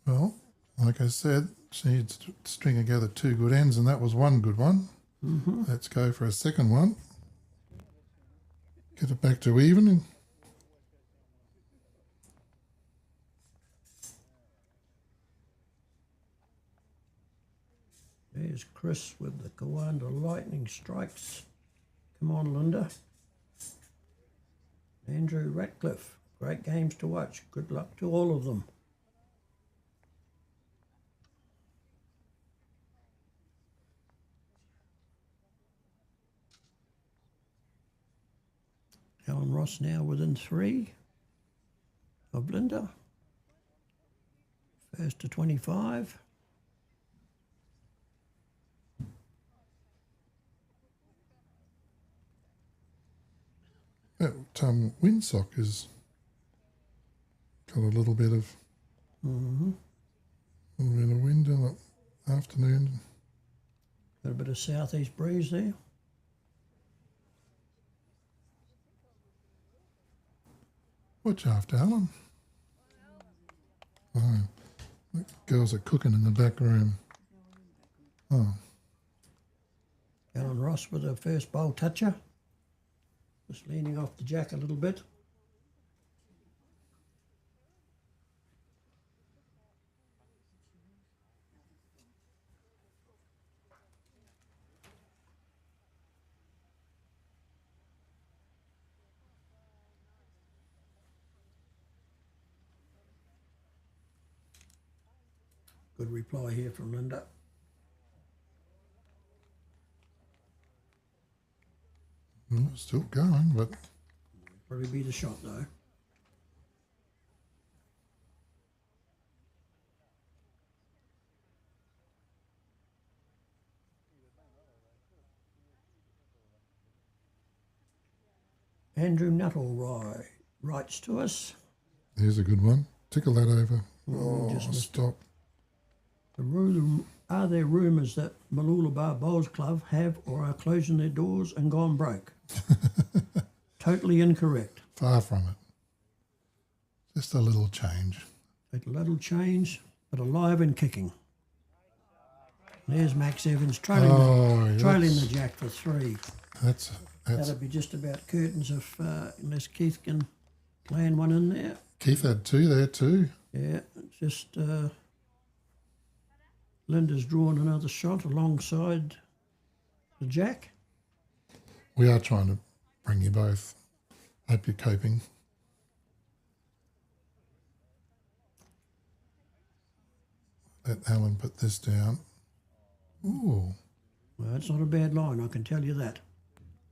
Speaker 1: Well, like I said, she needs to string together two good ends, and that was one good one. Let's go for a second one. Get it back to even.
Speaker 2: There's Chris with the Kawana lightning strikes. Come on, Lynda. Andrew Ratcliffe. Great games to watch. Good luck to all of them. Alan Ross now within 3 of Lynda. First to 25.
Speaker 1: That windsock has got a little bit of wind in the afternoon.
Speaker 2: Got a bit of southeast breeze there.
Speaker 1: Watch after Alan. Oh, the girls are cooking in the back room. Oh,
Speaker 2: Alan Ross with her first bowl toucher. Just leaning off the jack a little bit. Good reply here from Lynda.
Speaker 1: well, still going, but
Speaker 2: Probably be the shot though. Andrew Nuttall writes to us.
Speaker 1: here's a good one. Tickle that over.
Speaker 2: Just missed
Speaker 1: Stop.
Speaker 2: Are there rumours that Mooloolaba Bowls Club have or are closing their doors and gone broke? Totally incorrect.
Speaker 1: Far from it. Just a little change.
Speaker 2: A little change, but alive and kicking. There's Max Evans trailing, trailing the jack for 3.
Speaker 1: That's
Speaker 2: That'll be just about curtains if unless Keith can land one in there.
Speaker 1: Keith had 2 there too.
Speaker 2: Yeah, it's just Lynda's drawn another shot alongside the jack.
Speaker 1: We are trying to bring you both. Hope you're coping. Let Alan put this down. Ooh,
Speaker 2: Well, that's not a bad line, I can tell you that.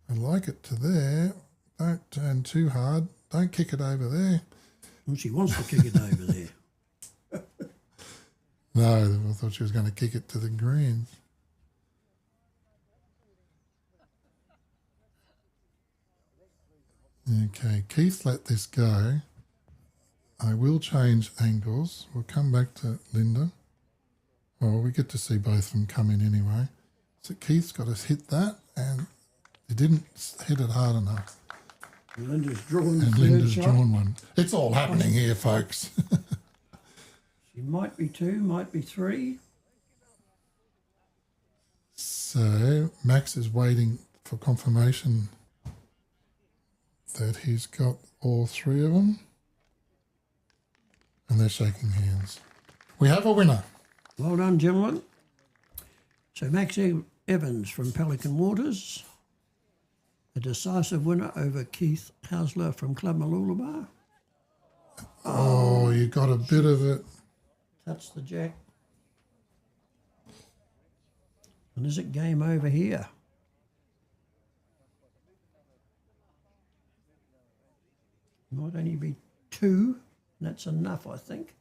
Speaker 1: I like it to there. Don't turn too hard. Don't kick it over there.
Speaker 2: Well, she wants to kick it over there.
Speaker 1: No, I thought she was going to kick it to the greens. Okay, Keith let this go. I will change angles. We'll come back to Lynda. Well, we get to see both of them come in anyway. So Keith's got to hit that, and he didn't hit it hard enough.
Speaker 2: Lynda's drawn the
Speaker 1: And
Speaker 2: third
Speaker 1: Lynda's
Speaker 2: shot.
Speaker 1: drawn one. It's all happening here, folks.
Speaker 2: She might be 2, might be 3.
Speaker 1: So Max is waiting for confirmation that he's got all 3 of them. And they're shaking hands. We have a winner.
Speaker 2: Well done, gentlemen. So Max Evans from Pelican Waters, a decisive winner over Keith Hausler from Club Mooloolaba.
Speaker 1: Oh, you got a bit of it.
Speaker 2: Touched the jack. And is it game over here? Might only be 2. That's enough, I think.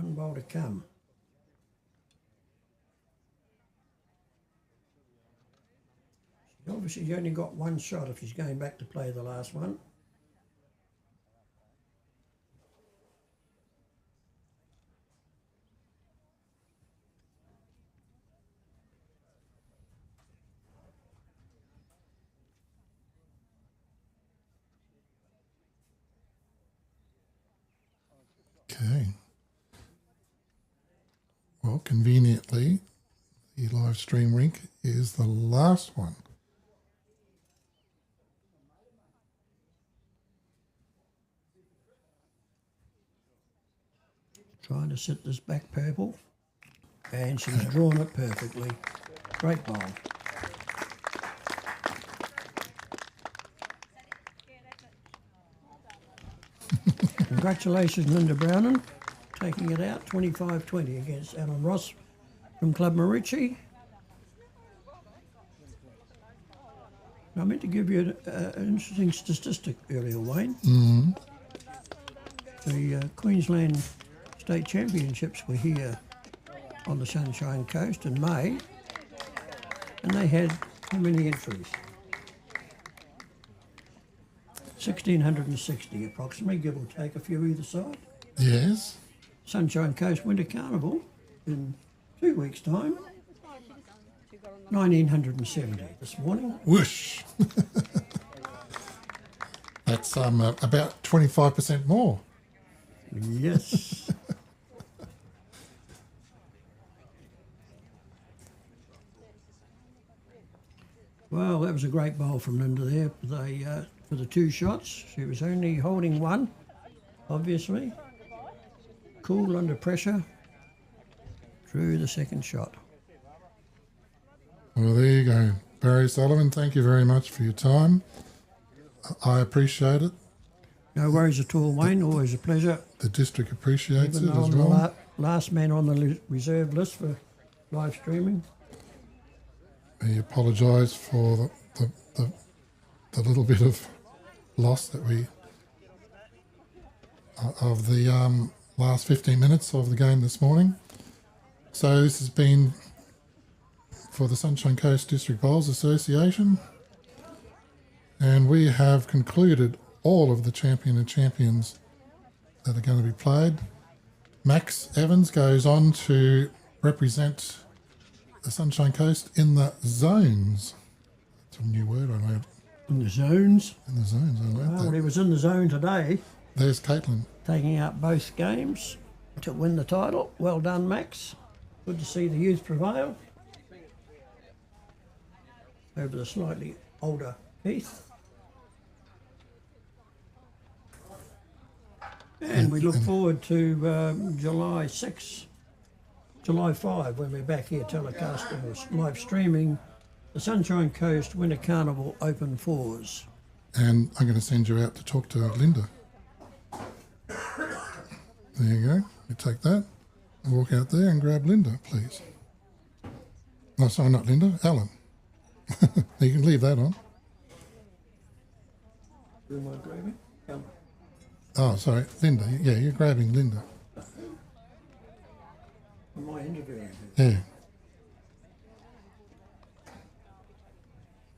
Speaker 2: One bowl to come. Obviously, she's only got one shot if she's going back to play the last one.
Speaker 1: Okay. Well, conveniently, the live stream rink is the last one.
Speaker 2: Trying to sit this back purple, and she's drawn it perfectly. Great bowl. Congratulations, Lynda Brownen, taking it out 25-20 against Alan Ross from Club Maroochy. I meant to give you an interesting statistic earlier, Wayne.
Speaker 1: Mm-hmm.
Speaker 2: The Queensland State Championships were here on the Sunshine Coast in May, and they had how many entries? 1,660 approximately, give or take a few either side.
Speaker 1: Yes.
Speaker 2: Sunshine Coast Winter Carnival in 2 weeks' time, 1,970 this morning.
Speaker 1: Whoosh. That's about 25% more.
Speaker 2: Yes. Well, that was a great bowl from Lynda there. For the two shots, she was only holding one, obviously. Cool under pressure. Drew the second shot.
Speaker 1: Well, there you go. Barry Sullivan, thank you very much for your time. I appreciate it.
Speaker 2: No worries at all, Wayne. Always a pleasure.
Speaker 1: The district appreciates
Speaker 2: Even
Speaker 1: it
Speaker 2: though
Speaker 1: as
Speaker 2: I'm
Speaker 1: well.
Speaker 2: the last man on the reserve list for live streaming.
Speaker 1: We apologise for the little bit of loss that we of the last 15 minutes of the game this morning. So this has been for the Sunshine Coast District Bowls Association, and we have concluded all of the champion and champions that are going to be played. Max Evans goes on to represent the Sunshine Coast in the zones. That's a new word I learned.
Speaker 2: In the zones.
Speaker 1: In the zones, I learned
Speaker 2: Well,
Speaker 1: that.
Speaker 2: he was in the zone today,
Speaker 1: There's Caitlin.
Speaker 2: taking out both games to win the title. Well done, Max. Good to see the youth prevail over the slightly older Keith. And we look forward to July 6, July 5, when we're back here telecasting or live streaming the Sunshine Coast Winter Carnival Open Fours.
Speaker 1: And I'm going to send you out to talk to Lynda. There you go. You take that. Walk out there and grab Lynda, please. No, sorry, not Lynda. Alan. You can leave that on.
Speaker 2: Who am I grabbing?
Speaker 1: Oh, sorry. Lynda. Yeah, you're grabbing Lynda.
Speaker 2: Am I interviewing her?
Speaker 1: Yeah.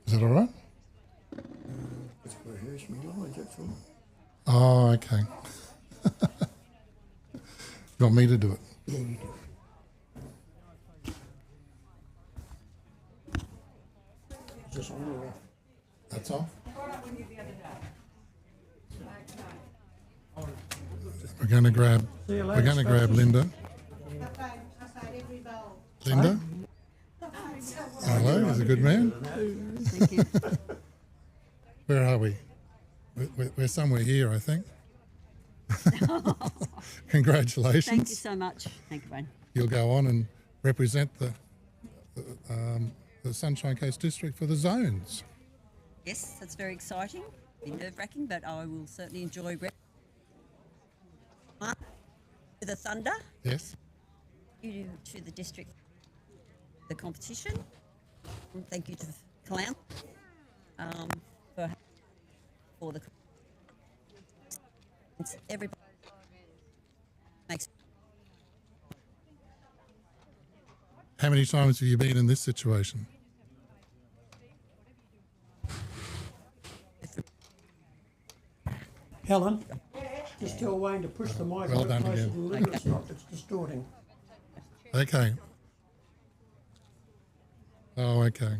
Speaker 1: Is that all right?
Speaker 2: Just rehearse me lines, that's all.
Speaker 1: Oh, okay. You want me to do it?
Speaker 2: Yeah, you do. Is this on or off?
Speaker 1: That's all. We're going to grab.
Speaker 2: See you
Speaker 1: We're
Speaker 2: later,
Speaker 1: going to grab
Speaker 2: Spencer.
Speaker 1: Lynda. Lynda. Hello, he's a good man.
Speaker 7: Thank you.
Speaker 1: Where are we? We're somewhere here, I think. Congratulations.
Speaker 7: Thank you so much. Thank you, Wayne.
Speaker 1: You'll go on and represent the Sunshine Coast District for the zones.
Speaker 7: Yes, that's very exciting. Be nerve-wracking, but I will certainly enjoy the Thunder.
Speaker 1: Yes.
Speaker 7: You to the district, the competition. And thank you to Clown for the. Everybody makes
Speaker 1: How many times have you been in this situation?
Speaker 2: Helen, just tell Wayne to push the mic
Speaker 1: Well
Speaker 2: a bit
Speaker 1: done
Speaker 2: closer
Speaker 1: again.
Speaker 2: to the lid. It's not, it's distorting.
Speaker 1: Okay. Oh, okay.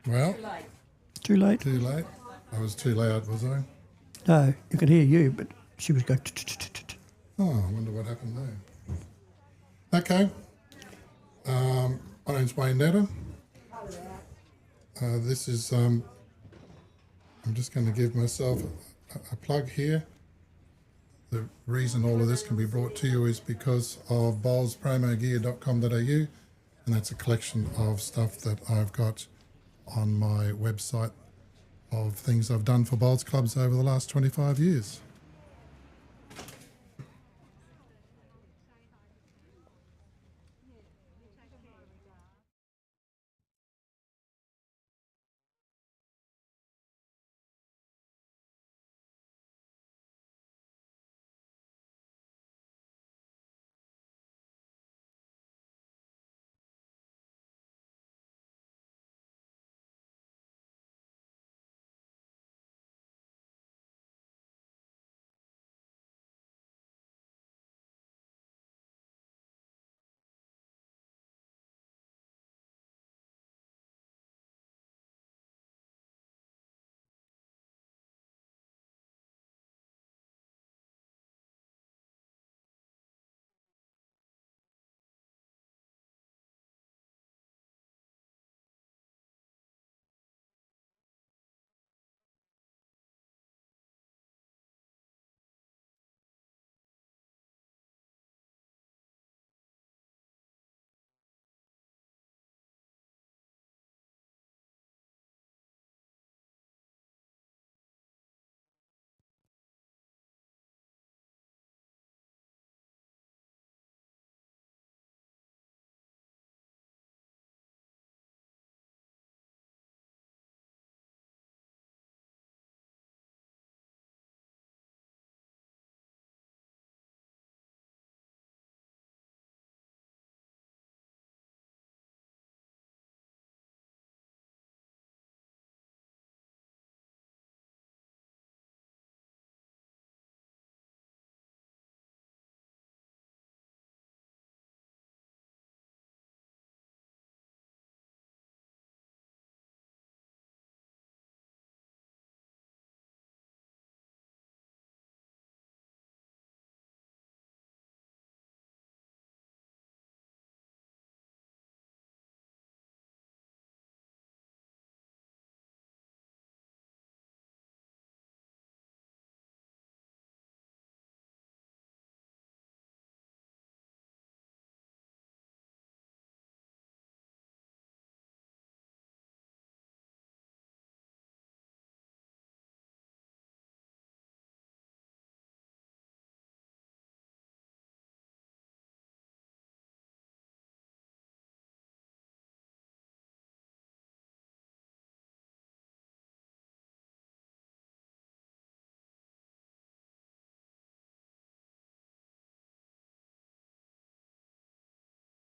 Speaker 1: Well,
Speaker 2: Too late.
Speaker 1: too late. I was too loud, was I?
Speaker 2: No, you can hear you, but she was going. "Tut-tut-tut-tut."
Speaker 1: Oh, I wonder what happened there. Okay. My name's Wayne Netter. This is, I'm just going to give myself a plug here. The reason all of this can be brought to you is because of bowlspromogear.com.au, and that's a collection of stuff that I've got on my website of things I've done for bowls clubs over the last 25 years.